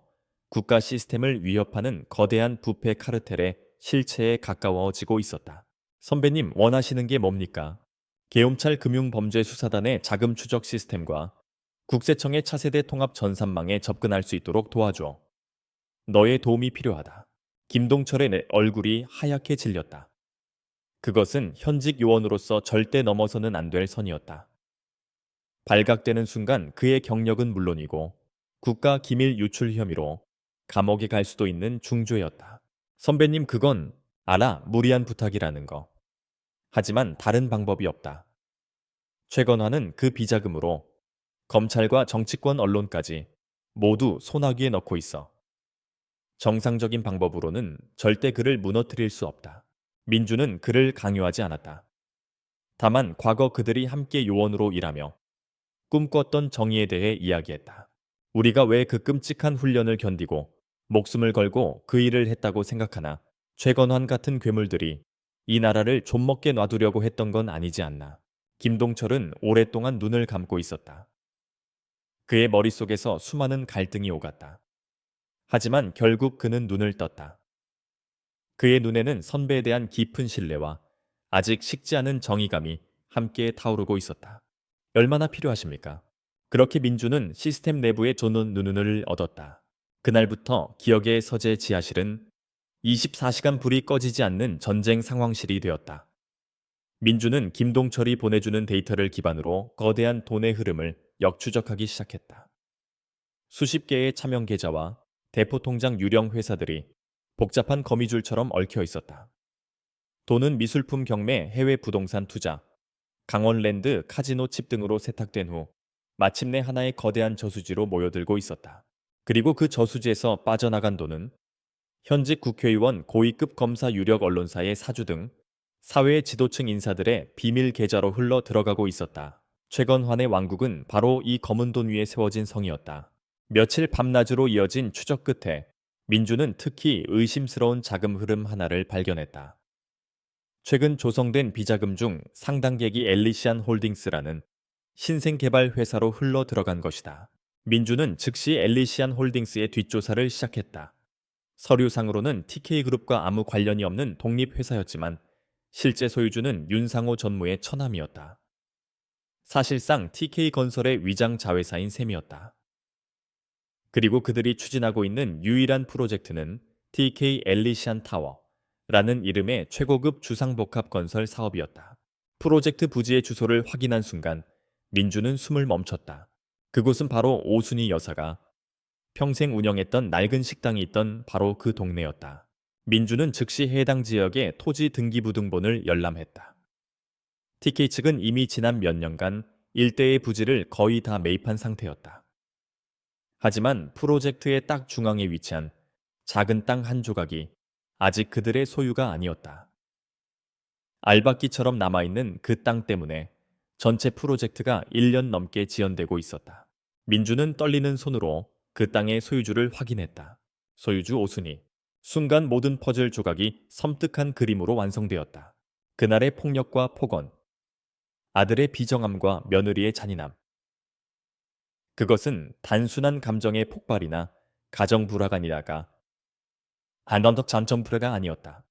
국가 시스템을 위협하는 거대한 부패 카르텔의 실체에 가까워지고 있었다. 선배님 원하시는 게 뭡니까? 계엄찰 금융범죄수사단의 자금 추적 시스템과 국세청의 차세대 통합 전산망에 접근할 수 있도록 도와줘. 너의 도움이 필요하다. 김동철의 내 얼굴이 하얗게 질렸다. 그것은 현직 요원으로서 절대 넘어서는 안 될 선이었다. 발각되는 순간 그의 경력은 물론이고 국가 기밀 유출 혐의로 감옥에 갈 수도 있는 중죄였다. 선배님 그건 알아 무리한 부탁이라는 거. 하지만 다른 방법이 없다. 최건화는 그 비자금으로 검찰과 정치권 언론까지 모두 소나기에 넣고 있어. 정상적인 방법으로는 절대 그를 무너뜨릴 수 없다. 민주는 그를 강요하지 않았다. 다만 과거 그들이 함께 요원으로 일하며 꿈꿨던 정의에 대해 이야기했다. 우리가 왜 그 끔찍한 훈련을 견디고 목숨을 걸고 그 일을 했다고 생각하나 최건환 같은 괴물들이 이 나라를 좀먹게 놔두려고 했던 건 아니지 않나. 김동철은 오랫동안 눈을 감고 있었다. 그의 머릿속에서 수많은 갈등이 오갔다. 하지만 결국 그는 눈을 떴다. 그의 눈에는 선배에 대한 깊은 신뢰와 아직 식지 않은 정의감이 함께 타오르고 있었다. 얼마나 필요하십니까? 그렇게 민주는 시스템 내부의 조는 눈을 얻었다. 그날부터 기억의 서재 지하실은 24시간 불이 꺼지지 않는 전쟁 상황실이 되었다. 민주는 김동철이 보내주는 데이터를 기반으로 거대한 돈의 흐름을 역추적하기 시작했다. 수십 개의 차명 계좌와 대포통장 유령 회사들이 복잡한 거미줄처럼 얽혀 있었다. 돈은 미술품 경매, 해외 부동산 투자, 강원랜드, 카지노 칩 등으로 세탁된 후 마침내 하나의 거대한 저수지로 모여들고 있었다. 그리고 그 저수지에서 빠져나간 돈은 현직 국회의원, 고위급 검사, 유력 언론사의 사주 등 사회의 지도층 인사들의 비밀 계좌로 흘러 들어가고 있었다. 최건환의 왕국은 바로 이 검은 돈 위에 세워진 성이었다. 며칠 밤낮으로 이어진 추적 끝에 민주는 특히 의심스러운 자금 흐름 하나를 발견했다. 최근 조성된 비자금 중 상당액이 엘리시안 홀딩스라는 신생 개발 회사로 흘러 들어간 것이다. 민주는 즉시 엘리시안 홀딩스의 뒷조사를 시작했다. 서류상으로는 TK그룹과 아무 관련이 없는 독립회사였지만 실제 소유주는 윤상호 전무의 처남이었다. 사실상 TK건설의 위장 자회사인 셈이었다. 그리고 그들이 추진하고 있는 유일한 프로젝트는 TK 엘리시안 타워라는 이름의 최고급 주상복합 건설 사업이었다. 프로젝트 부지의 주소를 확인한 순간 민주는 숨을 멈췄다. 그곳은 바로 오순희 여사가 평생 운영했던 낡은 식당이 있던 바로 그 동네였다. 민주는 즉시 해당 지역의 토지 등기부등본을 열람했다. TK 측은 이미 지난 몇 년간 일대의 부지를 거의 다 매입한 상태였다. 하지만 프로젝트의 딱 중앙에 위치한 작은 땅 한 조각이 아직 그들의 소유가 아니었다. 알박기처럼 남아있는 그 땅 때문에 전체 프로젝트가 1년 넘게 지연되고 있었다. 민주는 떨리는 손으로 그 땅의 소유주를 확인했다. 소유주 오순희. 순간 모든 퍼즐 조각이 섬뜩한 그림으로 완성되었다. 그날의 폭력과 폭언, 아들의 비정함과 며느리의 잔인함. 그것은 단순한 감정의 폭발이나 가정 불화가 아니라가 안언덕 잠정 불화가 아니었다.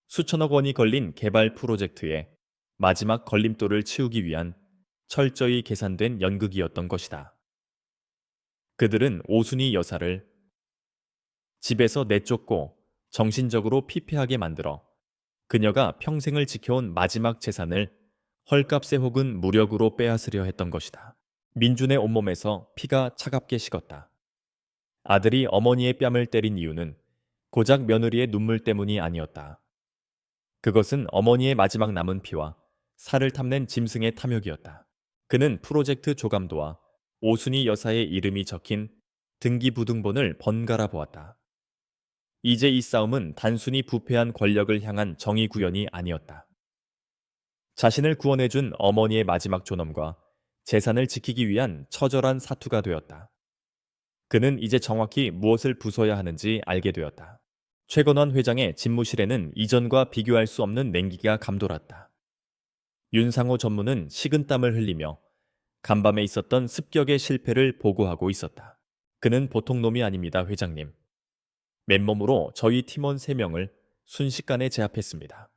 수천억 원이 걸린 개발 프로젝트의 마지막 걸림돌을 치우기 위한 철저히 계산된 연극이었던 것이다. 그들은 오순희 여사를 집에서 내쫓고 정신적으로 피폐하게 만들어 그녀가 평생을 지켜온 마지막 재산을 헐값에 혹은 무력으로 빼앗으려 했던 것이다. 민준의 온몸에서 피가 차갑게 식었다. 아들이 어머니의 뺨을 때린 이유는 고작 며느리의 눈물 때문이 아니었다. 그것은 어머니의 마지막 남은 피와 살을 탐낸 짐승의 탐욕이었다. 그는 프로젝트 조감도와 오순희 여사의 이름이 적힌 등기부등본을 번갈아 보았다. 이제 이 싸움은 단순히 부패한 권력을 향한 정의 구현이 아니었다. 자신을 구원해준 어머니의 마지막 존엄과 재산을 지키기 위한 처절한 사투가 되었다. 그는 이제 정확히 무엇을 부숴야 하는지 알게 되었다. 최건환 회장의 집무실에는 이전과 비교할 수 없는 냉기가 감돌았다. 윤상호 전무는 식은땀을 흘리며 간밤에 있었던 습격의 실패를 보고하고 있었다. 그는 보통 놈이 아닙니다, 회장님. 맨몸으로 저희 팀원 3명을 순식간에 제압했습니다.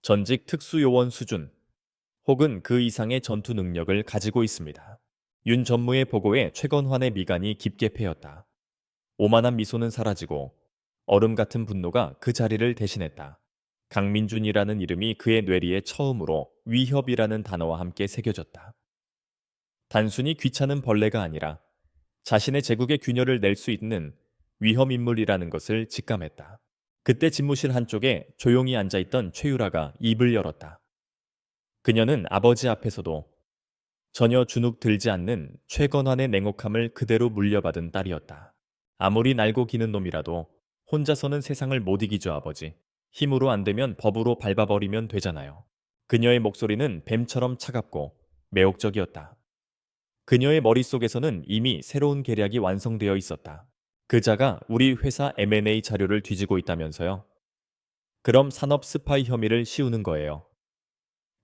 전직 특수요원 수준 혹은 그 이상의 전투 능력을 가지고 있습니다. 윤 전무의 보고에 최건환의 미간이 깊게 패였다. 오만한 미소는 사라지고 얼음 같은 분노가 그 자리를 대신했다. 강민준이라는 이름이 그의 뇌리에 처음으로 위협이라는 단어와 함께 새겨졌다. 단순히 귀찮은 벌레가 아니라 자신의 제국의 균열을 낼 수 있는 위험 인물이라는 것을 직감했다. 그때 집무실 한쪽에 조용히 앉아있던 최유라가 입을 열었다. 그녀는 아버지 앞에서도 전혀 주눅 들지 않는 최건환의 냉혹함을 그대로 물려받은 딸이었다. 아무리 날고 기는 놈이라도 혼자서는 세상을 못 이기죠, 아버지. 힘으로 안 되면 법으로 밟아버리면 되잖아요. 그녀의 목소리는 뱀처럼 차갑고 매혹적이었다. 그녀의 머릿속에서는 이미 새로운 계략이 완성되어 있었다. 그자가 우리 회사 M&A 자료를 뒤지고 있다면서요? 그럼 산업 스파이 혐의를 씌우는 거예요.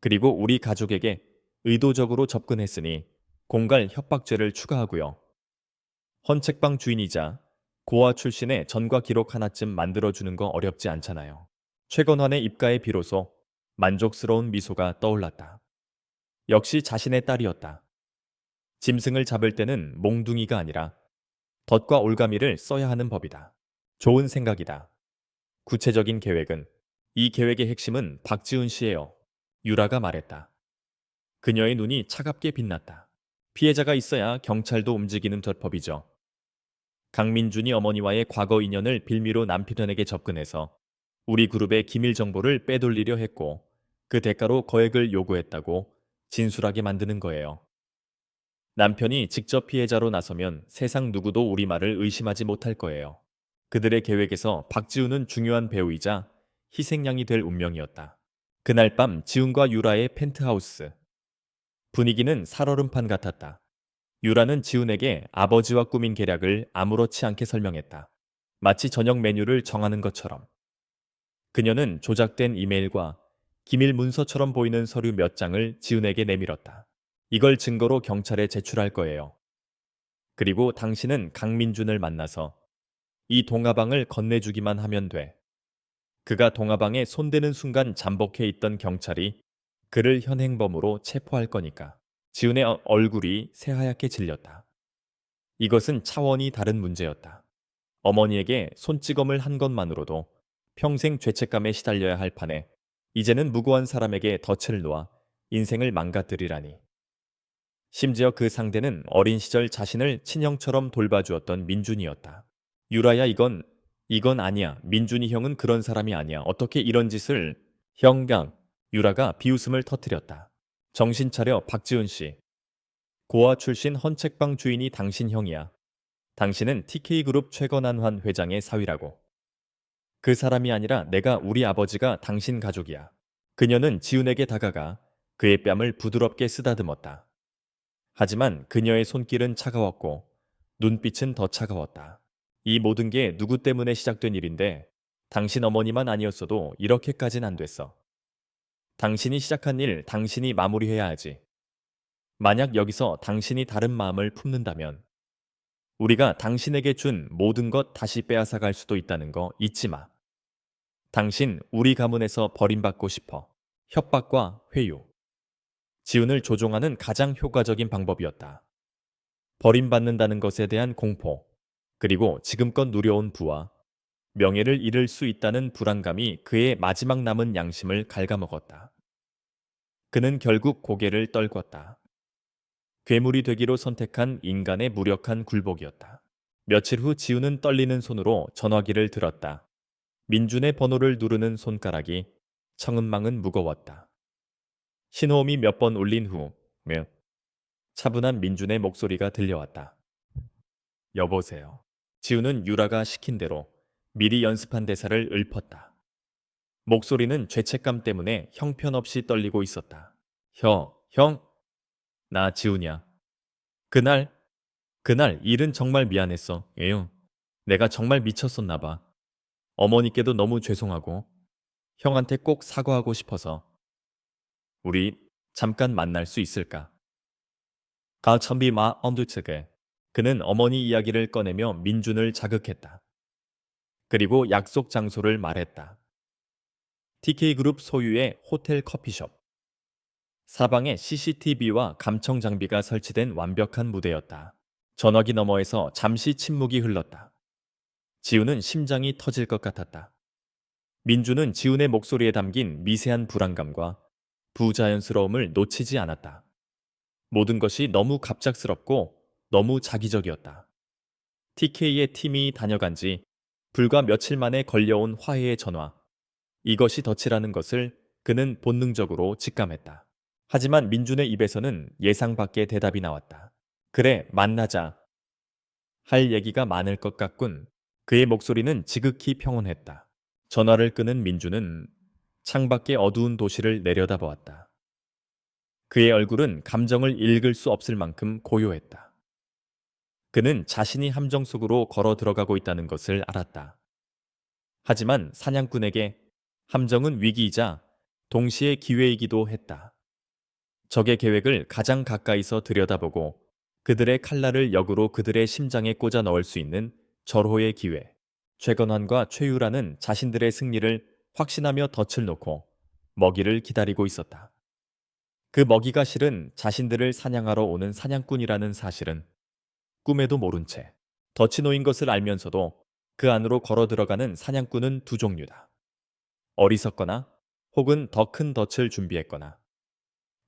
그리고 우리 가족에게 의도적으로 접근했으니 공갈 협박죄를 추가하고요. 헌책방 주인이자 고아 출신의 전과 기록 하나쯤 만들어주는 거 어렵지 않잖아요. 최건환의 입가에 비로소 만족스러운 미소가 떠올랐다. 역시 자신의 딸이었다. 짐승을 잡을 때는 몽둥이가 아니라 덫과 올가미를 써야 하는 법이다. 좋은 생각이다. 구체적인 계획은 이 계획의 핵심은 박지훈 씨예요. 유라가 말했다. 그녀의 눈이 차갑게 빛났다. 피해자가 있어야 경찰도 움직이는 절법이죠. 강민준이 어머니와의 과거 인연을 빌미로 남편에게 접근해서 우리 그룹의 기밀 정보를 빼돌리려 했고 그 대가로 거액을 요구했다고 진술하게 만드는 거예요. 남편이 직접 피해자로 나서면 세상 누구도 우리 말을 의심하지 못할 거예요. 그들의 계획에서 박지훈은 중요한 배우이자 희생양이 될 운명이었다. 그날 밤 지훈과 유라의 펜트하우스. 분위기는 살얼음판 같았다. 유라는 지훈에게 아버지와 꾸민 계략을 아무렇지 않게 설명했다. 마치 저녁 메뉴를 정하는 것처럼. 그녀는 조작된 이메일과 기밀 문서처럼 보이는 서류 몇 장을 지은에게 내밀었다. 이걸 증거로 경찰에 제출할 거예요. 그리고 당신은 강민준을 만나서 이 동화방을 건네주기만 하면 돼. 그가 동화방에 손대는 순간 잠복해 있던 경찰이 그를 현행범으로 체포할 거니까. 지훈의 얼굴이 새하얗게 질렸다. 이것은 차원이 다른 문제였다. 어머니에게 손찌검을 한 것만으로도 평생 죄책감에 시달려야 할 판에 이제는 무고한 사람에게 덫을 놓아 인생을 망가뜨리라니. 심지어 그 상대는 어린 시절 자신을 친형처럼 돌봐주었던 민준이었다. 유라야, 이건 아니야. 민준이 형은 그런 사람이 아니야. 어떻게 이런 짓을... 형강. 유라가 비웃음을 터뜨렸다. 정신 차려, 박지훈 씨. 고아 출신 헌책방 주인이 당신 형이야. 당신은 TK그룹 최건한환 회장의 사위라고. 그 사람이 아니라 내가 우리 아버지가 당신 가족이야. 그녀는 지훈에게 다가가 그의 뺨을 부드럽게 쓰다듬었다. 하지만 그녀의 손길은 차가웠고 눈빛은 더 차가웠다. 이 모든 게 누구 때문에 시작된 일인데 당신 어머니만 아니었어도 이렇게까진 안 됐어. 당신이 시작한 일 당신이 마무리해야 하지. 만약 여기서 당신이 다른 마음을 품는다면 우리가 당신에게 준 모든 것 다시 빼앗아 갈 수도 있다는 거 잊지 마. 당신 우리 가문에서 버림받고 싶어. 협박과 회유. 지훈을 조종하는 가장 효과적인 방법이었다. 버림받는다는 것에 대한 공포, 그리고 지금껏 누려온 부와 명예를 잃을 수 있다는 불안감이 그의 마지막 남은 양심을 갉아먹었다. 그는 결국 고개를 떨궜다. 괴물이 되기로 선택한 인간의 무력한 굴복이었다. 며칠 후 지우는 떨리는 손으로 전화기를 들었다. 민준의 번호를 누르는 손가락이 청은망은 무거웠다. 신호음이 몇 번 울린 후 차분한 민준의 목소리가 들려왔다. 여보세요. 지우는 유라가 시킨 대로 미리 연습한 대사를 읊었다. 목소리는 죄책감 때문에 형편없이 떨리고 있었다. 형, 나 지훈이야. 그날, 그날 일은 정말 미안했어. 예요. 내가 정말 미쳤었나 봐. 어머니께도 너무 죄송하고 형한테 꼭 사과하고 싶어서. 우리 잠깐 만날 수 있을까? 가천비 언두츠게. 그는 어머니 이야기를 꺼내며 민준을 자극했다. 그리고 약속 장소를 말했다. TK그룹 소유의 호텔 커피숍. 사방에 CCTV와 감청 장비가 설치된 완벽한 무대였다. 전화기 너머에서 잠시 침묵이 흘렀다. 지훈은 심장이 터질 것 같았다. 민주는 지훈의 목소리에 담긴 미세한 불안감과 부자연스러움을 놓치지 않았다. 모든 것이 너무 갑작스럽고 너무 자기적이었다. TK의 팀이 다녀간 지 불과 며칠 만에 걸려온 화해의 전화. 이것이 덫이라는 것을 그는 본능적으로 직감했다. 하지만 민준의 입에서는 예상 밖의 대답이 나왔다. 그래, 만나자. 할 얘기가 많을 것 같군. 그의 목소리는 지극히 평온했다. 전화를 끄는 민준은 창밖의 어두운 도시를 내려다보았다. 그의 얼굴은 감정을 읽을 수 없을 만큼 고요했다. 그는 자신이 함정 속으로 걸어 들어가고 있다는 것을 알았다. 하지만 사냥꾼에게 함정은 위기이자 동시에 기회이기도 했다. 적의 계획을 가장 가까이서 들여다보고 그들의 칼날을 역으로 그들의 심장에 꽂아 넣을 수 있는 절호의 기회. 최건환과 최유라는 자신들의 승리를 확신하며 덫을 놓고 먹이를 기다리고 있었다. 그 먹이가 실은 자신들을 사냥하러 오는 사냥꾼이라는 사실은 꿈에도 모른 채 덫이 놓인 것을 알면서도 그 안으로 걸어 들어가는 사냥꾼은 두 종류다. 어리석거나 혹은 더 큰 덫을 준비했거나.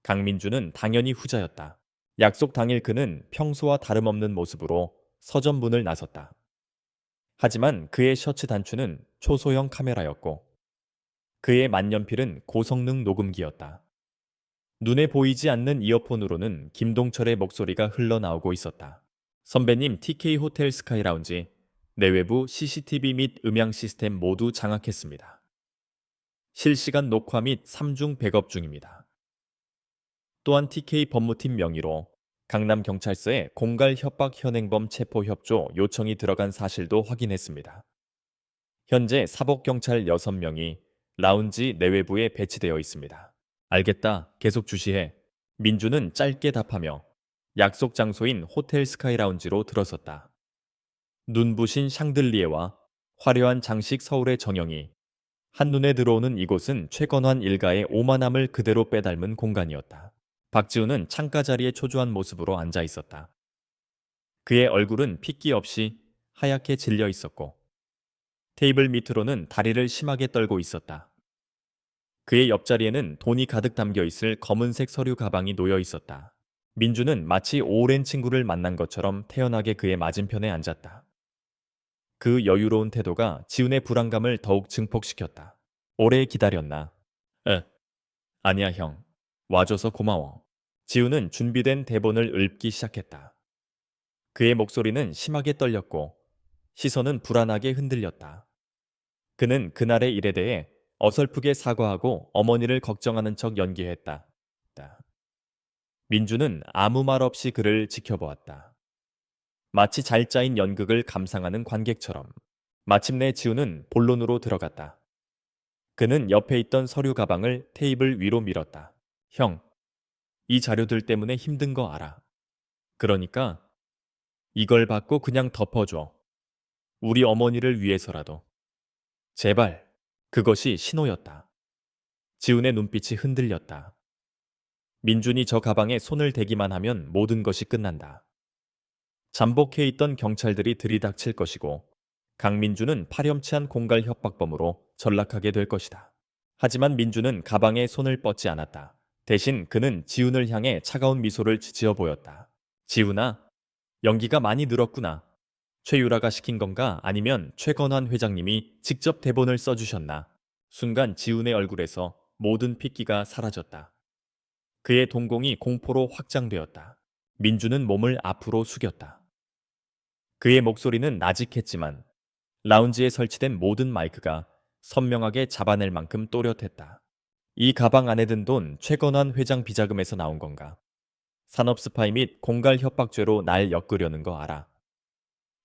강민주는 당연히 후자였다. 약속 당일 그는 평소와 다름없는 모습으로 서점 문을 나섰다. 하지만 그의 셔츠 단추는 초소형 카메라였고 그의 만년필은 고성능 녹음기였다. 눈에 보이지 않는 이어폰으로는 김동철의 목소리가 흘러나오고 있었다. 선배님, TK 호텔 스카이 라운지 내외부 CCTV 및 음향 시스템 모두 장악했습니다. 실시간 녹화 및 3중 백업 중입니다. 또한 TK 법무팀 명의로 강남경찰서에 공갈 협박 현행범 체포 협조 요청이 들어간 사실도 확인했습니다. 현재 사복경찰 6명이 라운지 내외부에 배치되어 있습니다. 알겠다. 계속 주시해. 민주는 짧게 답하며 약속 장소인 호텔 스카이 라운지로 들어섰다. 눈부신 샹들리에와 화려한 장식 서울의 정형이 한눈에 들어오는 이곳은 최건환 일가의 오만함을 그대로 빼닮은 공간이었다. 박지우는 창가 자리에 초조한 모습으로 앉아 있었다. 그의 얼굴은 핏기 없이 하얗게 질려 있었고 테이블 밑으로는 다리를 심하게 떨고 있었다. 그의 옆자리에는 돈이 가득 담겨 있을 검은색 서류 가방이 놓여 있었다. 민주는 마치 오랜 친구를 만난 것처럼 태연하게 그의 맞은편에 앉았다. 그 여유로운 태도가 지훈의 불안감을 더욱 증폭시켰다. 오래 기다렸나? 에, 아니야 형. 와줘서 고마워. 지훈은 준비된 대본을 읊기 시작했다. 그의 목소리는 심하게 떨렸고 시선은 불안하게 흔들렸다. 그는 그날의 일에 대해 어설프게 사과하고 어머니를 걱정하는 척 연기했다. 민주는 아무 말 없이 그를 지켜보았다. 마치 잘 짜인 연극을 감상하는 관객처럼. 마침내 지우는 본론으로 들어갔다. 그는 옆에 있던 서류 가방을 테이블 위로 밀었다. 형, 이 자료들 때문에 힘든 거 알아. 그러니까 이걸 받고 그냥 덮어줘. 우리 어머니를 위해서라도. 제발. 그것이 신호였다. 지훈의 눈빛이 흔들렸다. 민준이 저 가방에 손을 대기만 하면 모든 것이 끝난다. 잠복해 있던 경찰들이 들이닥칠 것이고 강민주는 파렴치한 공갈 협박범으로 전락하게 될 것이다. 하지만 민주는 가방에 손을 뻗지 않았다. 대신 그는 지훈을 향해 차가운 미소를 지어 보였다. 지훈아, 연기가 많이 늘었구나. 최유라가 시킨 건가 아니면 최건환 회장님이 직접 대본을 써주셨나? 순간 지훈의 얼굴에서 모든 핏기가 사라졌다. 그의 동공이 공포로 확장되었다. 민주는 몸을 앞으로 숙였다. 그의 목소리는 나직했지만 라운지에 설치된 모든 마이크가 선명하게 잡아낼 만큼 또렷했다. 이 가방 안에 든 돈 최건환 회장 비자금에서 나온 건가? 산업 스파이 및 공갈 협박죄로 날 엮으려는 거 알아.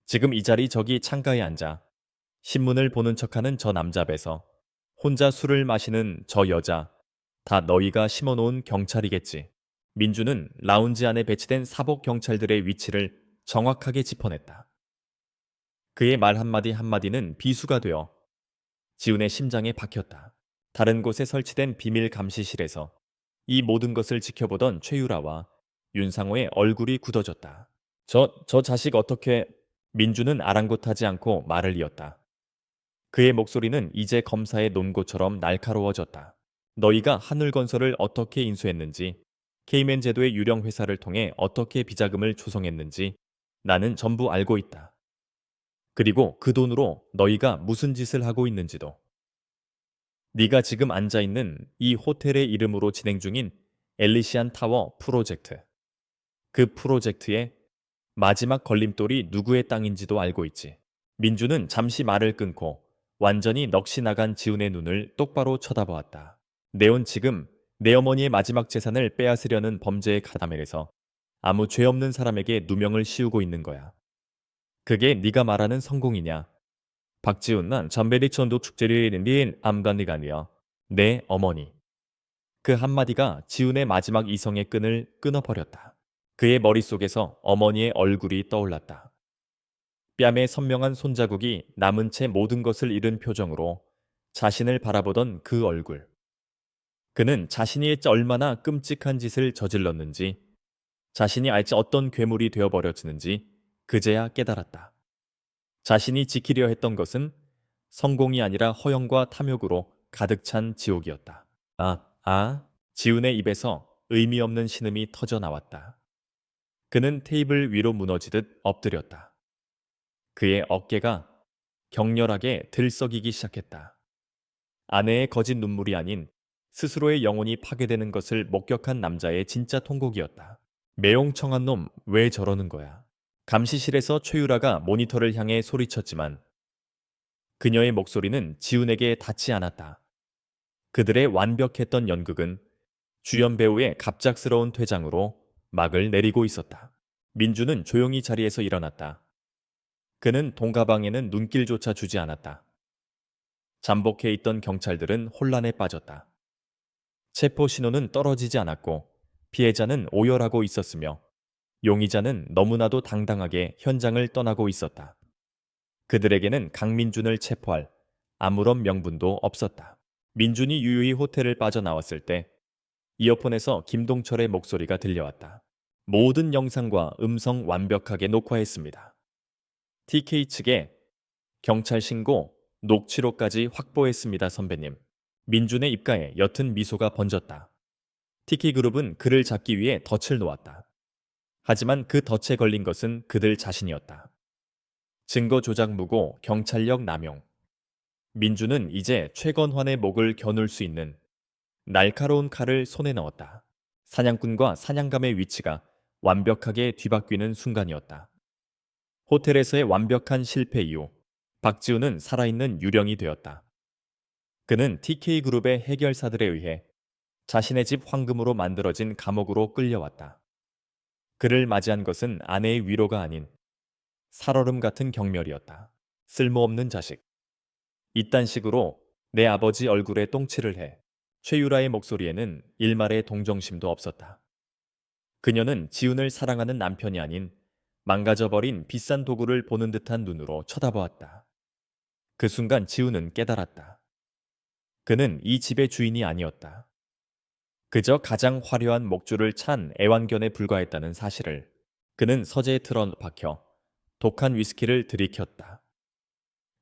지금 이 자리 저기 창가에 앉아 신문을 보는 척하는 저 남자 뵈서 혼자 술을 마시는 저 여자 다 너희가 심어놓은 경찰이겠지. 민주는 라운지 안에 배치된 사복 경찰들의 위치를 정확하게 짚어냈다. 그의 말 한마디 한마디는 비수가 되어 지훈의 심장에 박혔다. 다른 곳에 설치된 비밀 감시실에서 이 모든 것을 지켜보던 최유라와 윤상호의 얼굴이 굳어졌다. 저 자식 어떻게... 민주는 아랑곳하지 않고 말을 이었다. 그의 목소리는 이제 검사의 논고처럼 날카로워졌다. 너희가 하늘건설을 어떻게 인수했는지, 케이맨 제도의 유령 회사를 통해 어떻게 비자금을 조성했는지 나는 전부 알고 있다. 그리고 그 돈으로 너희가 무슨 짓을 하고 있는지도. 네가 지금 앉아 있는 이 호텔의 이름으로 진행 중인 엘리시안 타워 프로젝트. 그 프로젝트의 마지막 걸림돌이 누구의 땅인지도 알고 있지. 민주는 잠시 말을 끊고 완전히 넋이 나간 지훈의 눈을 똑바로 쳐다보았다. 네온 지금 내 어머니의 마지막 재산을 빼앗으려는 범죄의 카다멜에서 아무 죄 없는 사람에게 누명을 씌우고 있는 거야. 그게 네가 말하는 성공이냐? 박지훈 난 전베리 천도 축제를 닌 암간리가니여. 내 어머니. 그 한마디가 지훈의 마지막 이성의 끈을 끊어버렸다. 그의 머릿속에서 어머니의 얼굴이 떠올랐다. 뺨에 선명한 손자국이 남은 채 모든 것을 잃은 표정으로 자신을 바라보던 그 얼굴. 그는 자신이 얼마나 끔찍한 짓을 저질렀는지, 자신이 알지 어떤 괴물이 되어버렸는지 그제야 깨달았다. 자신이 지키려 했던 것은 성공이 아니라 허영과 탐욕으로 가득 찬 지옥이었다. 지훈의 입에서 의미 없는 신음이 터져 나왔다. 그는 테이블 위로 무너지듯 엎드렸다. 그의 어깨가 격렬하게 들썩이기 시작했다. 아내의 거짓 눈물이 아닌 스스로의 영혼이 파괴되는 것을 목격한 남자의 진짜 통곡이었다. 매용청한 놈, 왜 저러는 거야? 감시실에서 최유라가 모니터를 향해 소리쳤지만 그녀의 목소리는 지훈에게 닿지 않았다. 그들의 완벽했던 연극은 주연 배우의 갑작스러운 퇴장으로 막을 내리고 있었다. 민주는 조용히 자리에서 일어났다. 그는 돈가방에는 눈길조차 주지 않았다. 잠복해 있던 경찰들은 혼란에 빠졌다. 체포 신호는 떨어지지 않았고 피해자는 오열하고 있었으며 용의자는 너무나도 당당하게 현장을 떠나고 있었다. 그들에게는 강민준을 체포할 아무런 명분도 없었다. 민준이 유유히 호텔을 빠져나왔을 때 이어폰에서 김동철의 목소리가 들려왔다. 모든 영상과 음성 완벽하게 녹화했습니다. TK 측에 경찰 신고, 녹취록까지 확보했습니다, 선배님. 민준의 입가에 옅은 미소가 번졌다. TK그룹은 그를 잡기 위해 덫을 놓았다. 하지만 그 덫에 걸린 것은 그들 자신이었다. 증거 조작무고 경찰력 남용. 민준은 이제 최건환의 목을 겨눌 수 있는 날카로운 칼을 손에 넣었다. 사냥꾼과 사냥감의 위치가 완벽하게 뒤바뀌는 순간이었다. 호텔에서의 완벽한 실패 이후 박지훈은 살아있는 유령이 되었다. 그는 TK그룹의 해결사들에 의해 자신의 집 황금으로 만들어진 감옥으로 끌려왔다. 그를 맞이한 것은 아내의 위로가 아닌 살얼음 같은 경멸이었다. 쓸모없는 자식. 이딴 식으로 내 아버지 얼굴에 똥칠을 해. 최유라의 목소리에는 일말의 동정심도 없었다. 그녀는 지훈을 사랑하는 남편이 아닌 망가져버린 비싼 도구를 보는 듯한 눈으로 쳐다보았다. 그 순간 지훈은 깨달았다. 그는 이 집의 주인이 아니었다. 그저 가장 화려한 목줄을 찬 애완견에 불과했다는 사실을. 그는 서재에 틀어박혀 독한 위스키를 들이켰다.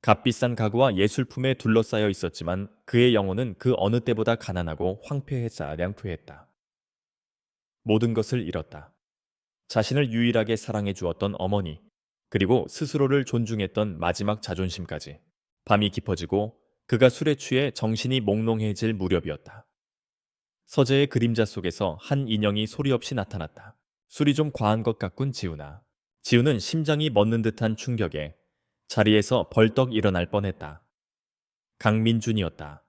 값비싼 가구와 예술품에 둘러싸여 있었지만 그의 영혼은 그 어느 때보다 가난하고 황폐했자 량투했다. 모든 것을 잃었다. 자신을 유일하게 사랑해 주었던 어머니, 그리고 스스로를 존중했던 마지막 자존심까지. 밤이 깊어지고 그가 술에 취해 정신이 몽롱해질 무렵이었다. 서재의 그림자 속에서 한 인형이 소리 없이 나타났다. 술이 좀 과한 것 같군, 지훈아. 지훈은 심장이 멎는 듯한 충격에 자리에서 벌떡 일어날 뻔했다. 강민준이었다.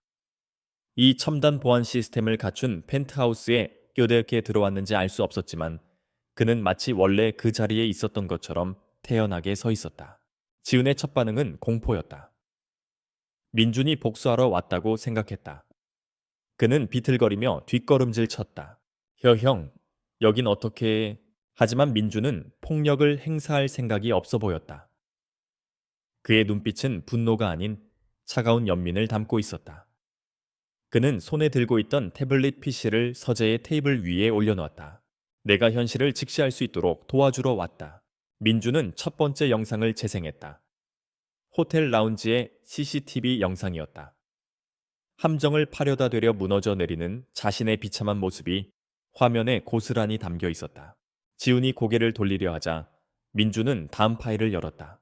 이 첨단 보안 시스템을 갖춘 펜트하우스에 어떻게 들어왔는지 알 수 없었지만 그는 마치 원래 그 자리에 있었던 것처럼 태연하게 서 있었다. 지훈의 첫 반응은 공포였다. 민준이 복수하러 왔다고 생각했다. 그는 비틀거리며 뒷걸음질 쳤다. 형, 여긴 어떻게... 하지만 민준은 폭력을 행사할 생각이 없어 보였다. 그의 눈빛은 분노가 아닌 차가운 연민을 담고 있었다. 그는 손에 들고 있던 태블릿 PC를 서재의 테이블 위에 올려놓았다. 내가 현실을 직시할 수 있도록 도와주러 왔다. 민준은 첫 번째 영상을 재생했다. 호텔 라운지의 CCTV 영상이었다. 함정을 파려다 되려 무너져 내리는 자신의 비참한 모습이 화면에 고스란히 담겨 있었다. 지훈이 고개를 돌리려 하자 민준은 다음 파일을 열었다.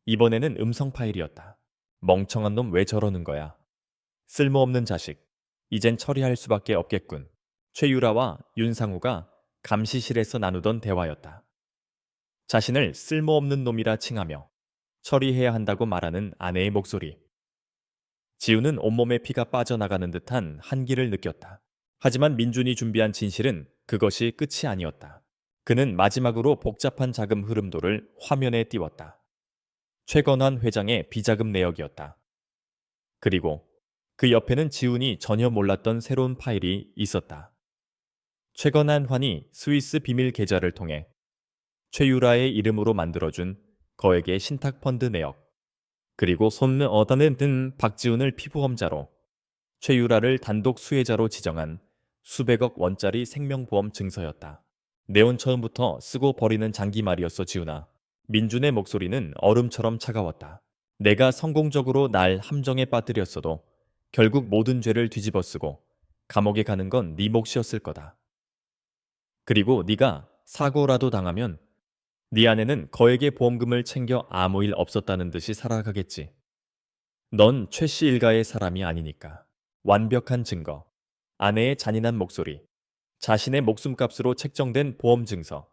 이번에는 음성 파일이었다. 멍청한 놈 왜 저러는 거야. 쓸모없는 자식. 이젠 처리할 수밖에 없겠군. 최유라와 윤상우가 감시실에서 나누던 대화였다. 자신을 쓸모없는 놈이라 칭하며 처리해야 한다고 말하는 아내의 목소리. 지우는 온몸에 피가 빠져나가는 듯한 한기를 느꼈다. 하지만 민준이 준비한 진실은 그것이 끝이 아니었다. 그는 마지막으로 복잡한 자금 흐름도를 화면에 띄웠다. 최건환 회장의 비자금 내역이었다. 그리고 그 옆에는 지훈이 전혀 몰랐던 새로운 파일이 있었다. 최건환 환이 스위스 비밀 계좌를 통해 최유라의 이름으로 만들어준 거액의 신탁펀드 내역, 그리고 손느 얻어낸 든 박지훈을 피부험자로 최유라를 단독 수혜자로 지정한 수백억 원짜리 생명보험 증서였다. 내온 처음부터 쓰고 버리는 장기말이었어, 지훈아. 민준의 목소리는 얼음처럼 차가웠다. 내가 성공적으로 날 함정에 빠뜨렸어도 결국 모든 죄를 뒤집어쓰고 감옥에 가는 건 네 몫이었을 거다. 그리고 네가 사고라도 당하면 네 아내는 거액의 보험금을 챙겨 아무 일 없었다는 듯이 살아가겠지. 넌 최 씨 일가의 사람이 아니니까. 완벽한 증거, 아내의 잔인한 목소리, 자신의 목숨값으로 책정된 보험 증서.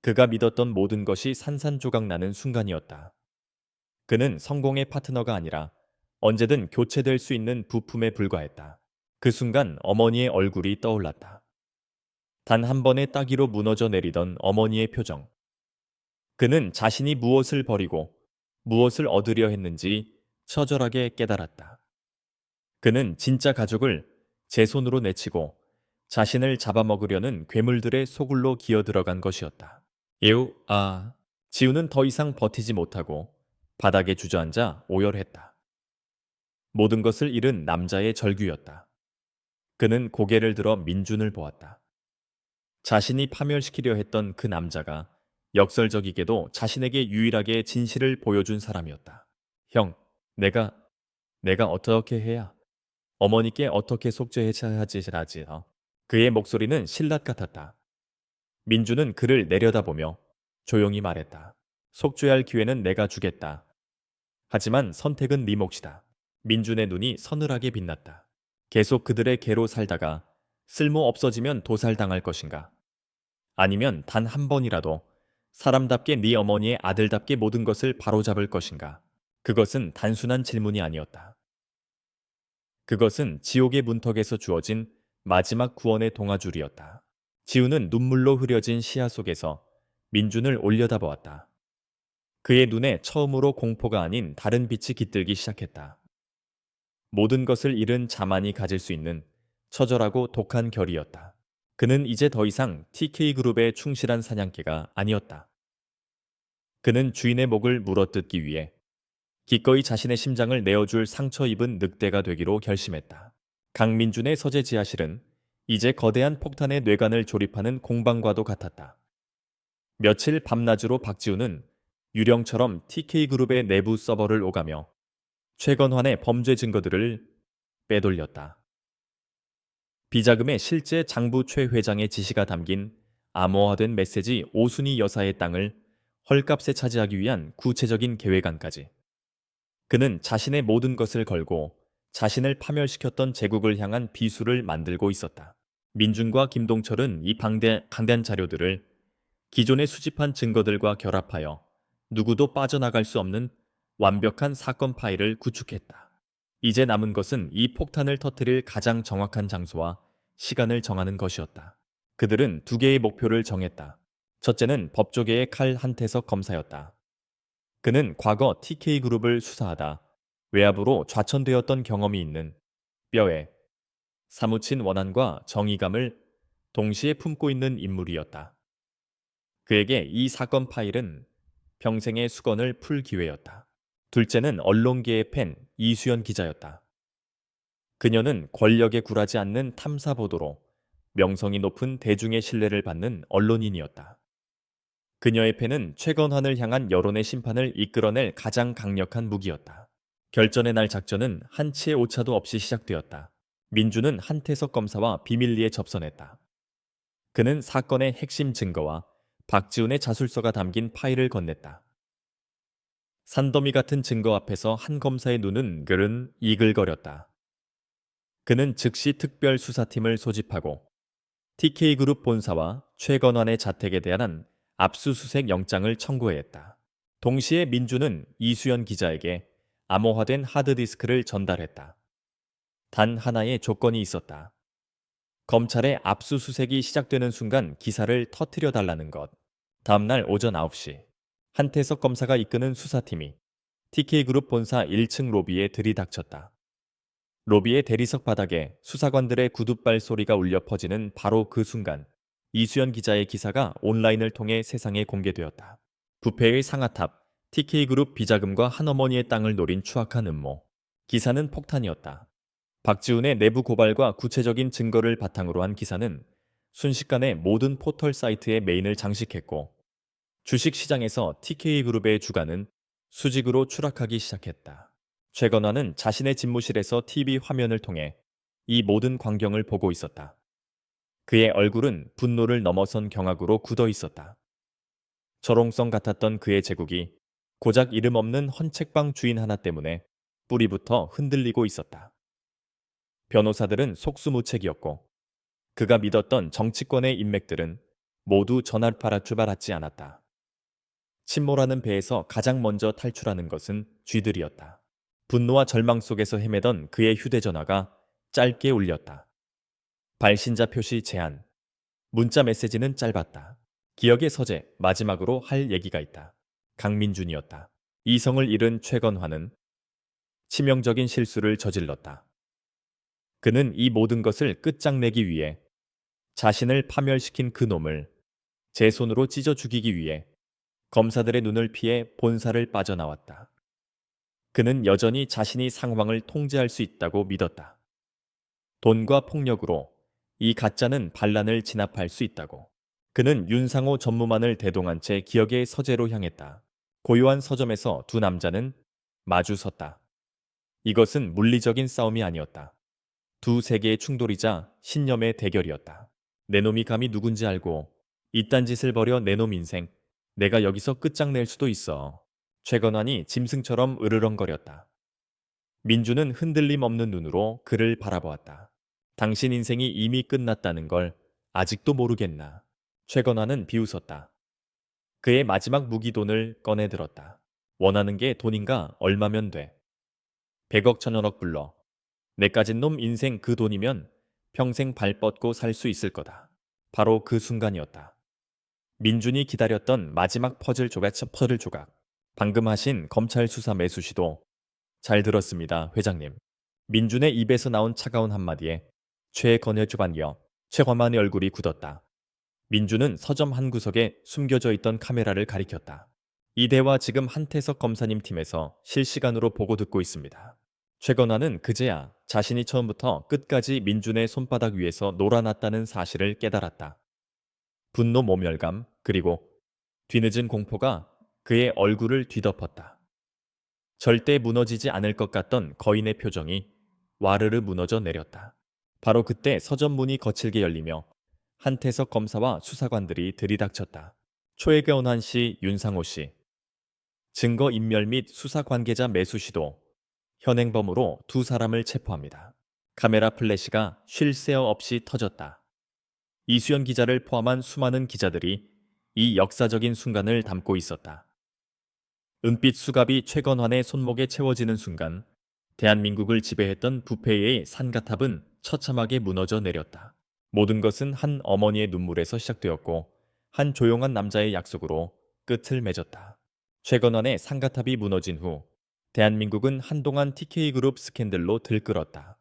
그가 믿었던 모든 것이 산산조각 나는 순간이었다. 그는 성공의 파트너가 아니라 언제든 교체될 수 있는 부품에 불과했다. 그 순간 어머니의 얼굴이 떠올랐다. 단 한 번의 따기로 무너져 내리던 어머니의 표정. 그는 자신이 무엇을 버리고 무엇을 얻으려 했는지 처절하게 깨달았다. 그는 진짜 가족을 제 손으로 내치고 자신을 잡아먹으려는 괴물들의 소굴로 기어 들어간 것이었다. 지우는 더 이상 버티지 못하고 바닥에 주저앉아 오열했다. 모든 것을 잃은 남자의 절규였다. 그는 고개를 들어 민준을 보았다. 자신이 파멸시키려 했던 그 남자가 역설적이게도 자신에게 유일하게 진실을 보여준 사람이었다. 형, 내가, 내가 어떻게 해야? 어머니께 어떻게 속죄해야 하지? 그의 목소리는 신라 같았다. 민주는 그를 내려다보며 조용히 말했다. 속죄할 기회는 내가 주겠다. 하지만 선택은 네 몫이다. 민준의 눈이 서늘하게 빛났다. 계속 그들의 개로 살다가 쓸모 없어지면 도살당할 것인가? 아니면 단 한 번이라도 사람답게 네 어머니의 아들답게 모든 것을 바로잡을 것인가? 그것은 단순한 질문이 아니었다. 그것은 지옥의 문턱에서 주어진 마지막 구원의 동아줄이었다. 지우는 눈물로 흐려진 시야 속에서 민준을 올려다보았다. 그의 눈에 처음으로 공포가 아닌 다른 빛이 깃들기 시작했다. 모든 것을 잃은 자만이 가질 수 있는 처절하고 독한 결이었다. 그는 이제 더 이상 TK그룹의 충실한 사냥개가 아니었다. 그는 주인의 목을 물어뜯기 위해 기꺼이 자신의 심장을 내어줄 상처 입은 늑대가 되기로 결심했다. 강민준의 서재 지하실은 이제 거대한 폭탄의 뇌관을 조립하는 공방과도 같았다. 며칠 밤낮으로 박지우는 유령처럼 TK그룹의 내부 서버를 오가며 최건환의 범죄 증거들을 빼돌렸다. 비자금의 실제 장부 최 회장의 지시가 담긴 암호화된 메시지 오순희 여사의 땅을 헐값에 차지하기 위한 구체적인 계획안까지. 그는 자신의 모든 것을 걸고 자신을 파멸시켰던 제국을 향한 비수를 만들고 있었다. 민준과 김동철은 이 강대한 자료들을 기존에 수집한 증거들과 결합하여 누구도 빠져나갈 수 없는 완벽한 사건 파일을 구축했다. 이제 남은 것은 이 폭탄을 터뜨릴 가장 정확한 장소와 시간을 정하는 것이었다. 그들은 두 개의 목표를 정했다. 첫째는 법조계의 칼 한태석 검사였다. 그는 과거 TK그룹을 수사하다 외압으로 좌천되었던 경험이 있는 뼈에 사무친 원한과 정의감을 동시에 품고 있는 인물이었다. 그에게 이 사건 파일은 평생의 수건을 풀 기회였다. 둘째는 언론계의 팬 이수연 기자였다. 그녀는 권력에 굴하지 않는 탐사 보도로 명성이 높은 대중의 신뢰를 받는 언론인이었다. 그녀의 팬은 최건환을 향한 여론의 심판을 이끌어낼 가장 강력한 무기였다. 결전의 날 작전은 한치의 오차도 없이 시작되었다. 민주는 한태석 검사와 비밀리에 접선했다. 그는 사건의 핵심 증거와 박지훈의 자술서가 담긴 파일을 건넸다. 산더미 같은 증거 앞에서 한 검사의 눈은 이글거렸다. 그는 즉시 특별수사팀을 소집하고 TK그룹 본사와 최건환의 자택에 대한 압수수색 영장을 청구했다. 동시에 민주는 이수연 기자에게 암호화된 하드디스크를 전달했다. 단 하나의 조건이 있었다. 검찰의 압수수색이 시작되는 순간 기사를 터뜨려 달라는 것. 다음날 오전 9시 한태석 검사가 이끄는 수사팀이 TK그룹 본사 1층 로비에 들이닥쳤다. 로비의 대리석 바닥에 수사관들의 구둣발 소리가 울려 퍼지는 바로 그 순간 이수연 기자의 기사가 온라인을 통해 세상에 공개되었다. 부패의 상아탑, TK그룹 비자금과 한어머니의 땅을 노린 추악한 음모. 기사는 폭탄이었다. 박지훈의 내부 고발과 구체적인 증거를 바탕으로 한 기사는 순식간에 모든 포털 사이트의 메인을 장식했고 주식시장에서 TK그룹의 주가는 수직으로 추락하기 시작했다. 최건환은 자신의 집무실에서 TV 화면을 통해 이 모든 광경을 보고 있었다. 그의 얼굴은 분노를 넘어선 경악으로 굳어 있었다. 저롱성 같았던 그의 제국이 고작 이름 없는 헌책방 주인 하나 때문에 뿌리부터 흔들리고 있었다. 변호사들은 속수무책이었고 그가 믿었던 정치권의 인맥들은 모두 전화를 출발하지 않았다. 침몰하는 배에서 가장 먼저 탈출하는 것은 쥐들이었다. 분노와 절망 속에서 헤매던 그의 휴대전화가 짧게 울렸다. 발신자 표시 제한. 문자 메시지는 짧았다. 기억의 서재, 마지막으로 할 얘기가 있다. 강민준이었다. 이성을 잃은 최건환은 치명적인 실수를 저질렀다. 그는 이 모든 것을 끝장내기 위해 자신을 파멸시킨 그 놈을 제 손으로 찢어 죽이기 위해 검사들의 눈을 피해 본사를 빠져나왔다. 그는 여전히 자신이 상황을 통제할 수 있다고 믿었다. 돈과 폭력으로 이 가짜는 반란을 진압할 수 있다고. 그는 윤상호 전무만을 대동한 채 기억의 서재로 향했다. 고요한 서점에서 두 남자는 마주 섰다. 이것은 물리적인 싸움이 아니었다. 두 세계의 충돌이자 신념의 대결이었다. 내 놈이 감히 누군지 알고 이딴 짓을 벌여 내 놈 인생 내가 여기서 끝장낼 수도 있어. 최건환이 짐승처럼 으르렁거렸다. 민주는 흔들림 없는 눈으로 그를 바라보았다. 당신 인생이 이미 끝났다는 걸 아직도 모르겠나. 최건환은 비웃었다. 그의 마지막 무기돈을 꺼내들었다. 원하는 게 돈인가 얼마면 돼. 100억 천연억 불러. 내 가진 놈 인생 그 돈이면 평생 발 뻗고 살 수 있을 거다. 바로 그 순간이었다. 민준이 기다렸던 마지막 퍼즐 조각. 방금 하신 검찰 수사 매수시도 잘 들었습니다, 회장님. 민준의 입에서 나온 차가운 한마디에 최건의 주반겨 최화만의 얼굴이 굳었다. 민준은 서점 한 구석에 숨겨져 있던 카메라를 가리켰다. 이 대화 지금 한태석 검사님 팀에서 실시간으로 보고 듣고 있습니다. 최건화는 그제야 자신이 처음부터 끝까지 민준의 손바닥 위에서 놀아났다는 사실을 깨달았다. 분노, 모멸감, 그리고 뒤늦은 공포가 그의 얼굴을 뒤덮었다. 절대 무너지지 않을 것 같던 거인의 표정이 와르르 무너져 내렸다. 바로 그때 서점 문이 거칠게 열리며 한태석 검사와 수사관들이 들이닥쳤다. 초혜견환 씨, 윤상호 씨. 증거 인멸 및 수사 관계자 매수 시도, 현행범으로 두 사람을 체포합니다. 카메라 플래시가 쉴 새어 없이 터졌다. 이수연 기자를 포함한 수많은 기자들이 이 역사적인 순간을 담고 있었다. 은빛 수갑이 최건환의 손목에 채워지는 순간 대한민국을 지배했던 부패의 산가탑은 처참하게 무너져 내렸다. 모든 것은 한 어머니의 눈물에서 시작되었고 한 조용한 남자의 약속으로 끝을 맺었다. 최건환의 산가탑이 무너진 후 대한민국은 한동안 TK그룹 스캔들로 들끓었다.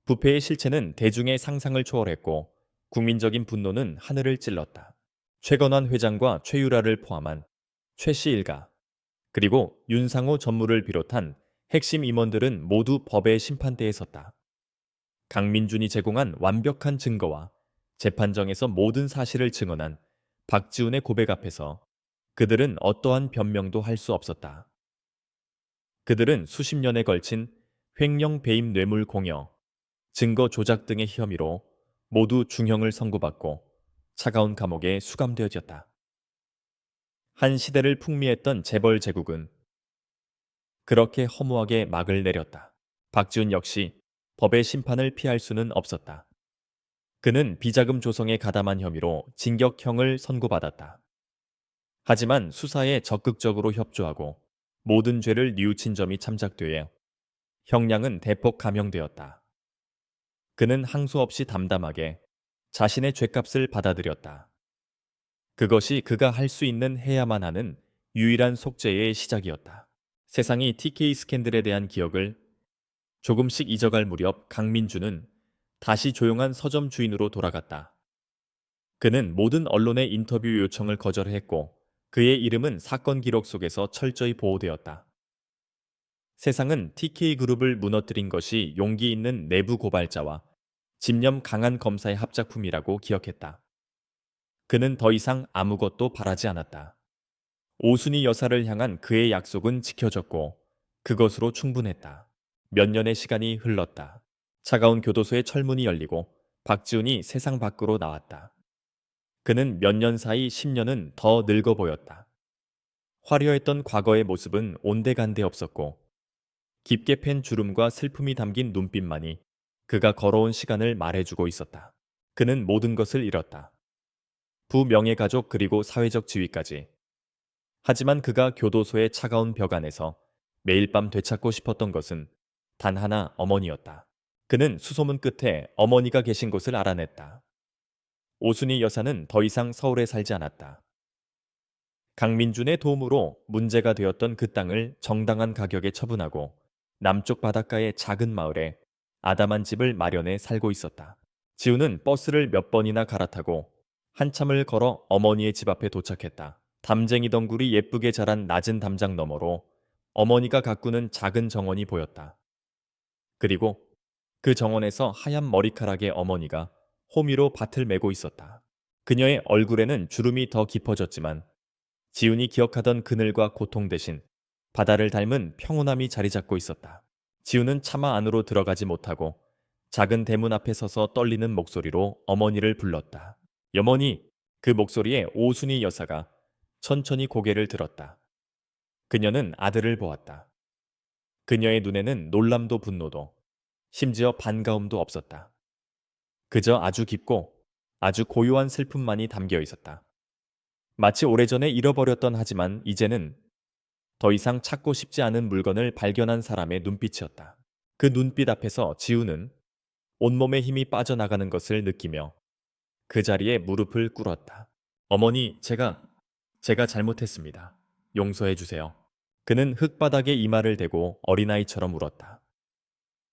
부패의 실체는 대중의 상상을 초월했고 국민적인 분노는 하늘을 찔렀다. 최건환 회장과 최유라를 포함한 최씨 일가 그리고 윤상호 전무를 비롯한 핵심 임원들은 모두 법의 심판대에 섰다. 강민준이 제공한 완벽한 증거와 재판정에서 모든 사실을 증언한 박지훈의 고백 앞에서 그들은 어떠한 변명도 할 수 없었다. 그들은 수십 년에 걸친 횡령 배임 뇌물 공여, 증거 조작 등의 혐의로 모두 중형을 선고받고 차가운 감옥에 수감되어졌다. 한 시대를 풍미했던 재벌 제국은 그렇게 허무하게 막을 내렸다. 박지훈 역시 법의 심판을 피할 수는 없었다. 그는 비자금 조성에 가담한 혐의로 징역형을 선고받았다. 하지만 수사에 적극적으로 협조하고 모든 죄를 뉘우친 점이 참작되어 형량은 대폭 감형되었다. 그는 항소 없이 담담하게 자신의 죗값을 받아들였다. 그것이 그가 할 수 있는 해야만 하는 유일한 속죄의 시작이었다. 세상이 TK 스캔들에 대한 기억을 조금씩 잊어갈 무렵 강민주는 다시 조용한 서점 주인으로 돌아갔다. 그는 모든 언론의 인터뷰 요청을 거절했고 그의 이름은 사건 기록 속에서 철저히 보호되었다. 세상은 TK그룹을 무너뜨린 것이 용기 있는 내부 고발자와 집념 강한 검사의 합작품이라고 기억했다. 그는 더 이상 아무것도 바라지 않았다. 오순희 여사를 향한 그의 약속은 지켜졌고 그것으로 충분했다. 몇 년의 시간이 흘렀다. 차가운 교도소의 철문이 열리고 박지훈이 세상 밖으로 나왔다. 그는 몇 년 사이 10년은 더 늙어 보였다. 화려했던 과거의 모습은 온데간데 없었고 깊게 팬 주름과 슬픔이 담긴 눈빛만이 그가 걸어온 시간을 말해주고 있었다. 그는 모든 것을 잃었다. 부명예 가족 그리고 사회적 지위까지. 하지만 그가 교도소의 차가운 벽 안에서 매일 밤 되찾고 싶었던 것은 단 하나 어머니였다. 그는 수소문 끝에 어머니가 계신 곳을 알아냈다. 오순희 여사는 더 이상 서울에 살지 않았다. 강민준의 도움으로 문제가 되었던 그 땅을 정당한 가격에 처분하고 남쪽 바닷가의 작은 마을에 아담한 집을 마련해 살고 있었다. 지우는 버스를 몇 번이나 갈아타고 한참을 걸어 어머니의 집 앞에 도착했다. 담쟁이 덩굴이 예쁘게 자란 낮은 담장 너머로 어머니가 가꾸는 작은 정원이 보였다. 그리고 그 정원에서 하얀 머리카락의 어머니가 호미로 밭을 메고 있었다. 그녀의 얼굴에는 주름이 더 깊어졌지만 지훈이 기억하던 그늘과 고통 대신 바다를 닮은 평온함이 자리 잡고 있었다. 지훈은 차마 안으로 들어가지 못하고 작은 대문 앞에 서서 떨리는 목소리로 어머니를 불렀다. 여머니, 그 목소리에 오순이 여사가 천천히 고개를 들었다. 그녀는 아들을 보았다. 그녀의 눈에는 놀람도 분노도 심지어 반가움도 없었다. 그저 아주 깊고 아주 고요한 슬픔만이 담겨 있었다. 마치 오래전에 잃어버렸던 하지만 이제는 더 이상 찾고 싶지 않은 물건을 발견한 사람의 눈빛이었다. 그 눈빛 앞에서 지우는 온몸의 힘이 빠져나가는 것을 느끼며 그 자리에 무릎을 꿇었다. 어머니, 제가 잘못했습니다. 용서해 주세요. 그는 흙바닥에 이마를 대고 어린아이처럼 울었다.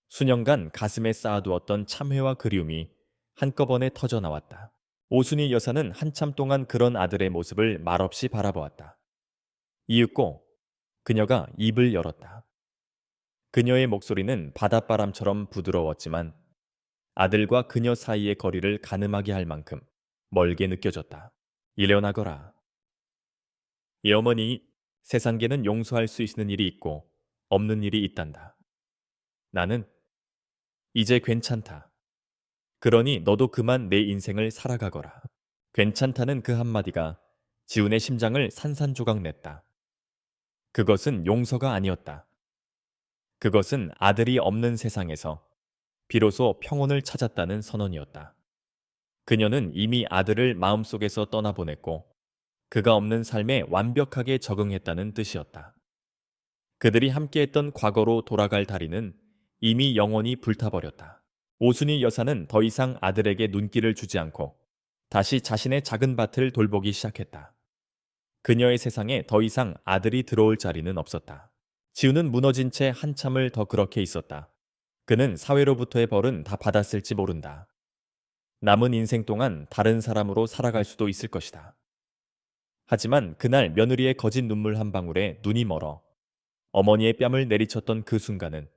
수년간 가슴에 쌓아두었던 참회와 그리움이 한꺼번에 터져 나왔다. 오순이 여사는 한참 동안 그런 아들의 모습을 말없이 바라보았다. 이윽고 그녀가 입을 열었다. 그녀의 목소리는 바닷바람처럼 부드러웠지만 아들과 그녀 사이의 거리를 가늠하게 할 만큼 멀게 느껴졌다. 일어나거라. 이 어머니, 세상에는 용서할 수 있는 일이 있고 없는 일이 있단다. 나는 이제 괜찮다. 그러니 너도 그만 내 인생을 살아가거라. 괜찮다는 그 한마디가 지훈의 심장을 산산조각 냈다. 그것은 용서가 아니었다. 그것은 아들이 없는 세상에서 비로소 평온을 찾았다는 선언이었다. 그녀는 이미 아들을 마음속에서 떠나보냈고 그가 없는 삶에 완벽하게 적응했다는 뜻이었다. 그들이 함께했던 과거로 돌아갈 다리는 이미 영원히 불타버렸다. 오순이 여사는 더 이상 아들에게 눈길을 주지 않고 다시 자신의 작은 밭을 돌보기 시작했다. 그녀의 세상에 더 이상 아들이 들어올 자리는 없었다. 지우는 무너진 채 한참을 더 그렇게 있었다. 그는 사회로부터의 벌은 다 받았을지 모른다. 남은 인생 동안 다른 사람으로 살아갈 수도 있을 것이다. 하지만 그날 며느리의 거짓 눈물 한 방울에 눈이 멀어 어머니의 뺨을 내리쳤던 그 순간은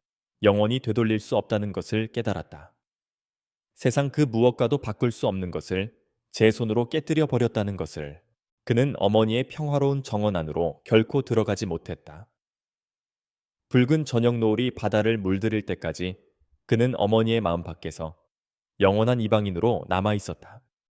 영원히 되돌릴 수 없다는 것을 깨달았다. 세상 그 무엇과도 바꿀 수 없는 것을 제 손으로 깨뜨려 버렸다는 것을. 그는 어머니의 평화로운 정원 안으로 결코 들어가지 못했다. 붉은 저녁 노을이 바다를 물들일 때까지 그는 어머니의 마음 밖에서 영원한 이방인으로 남아 있었다.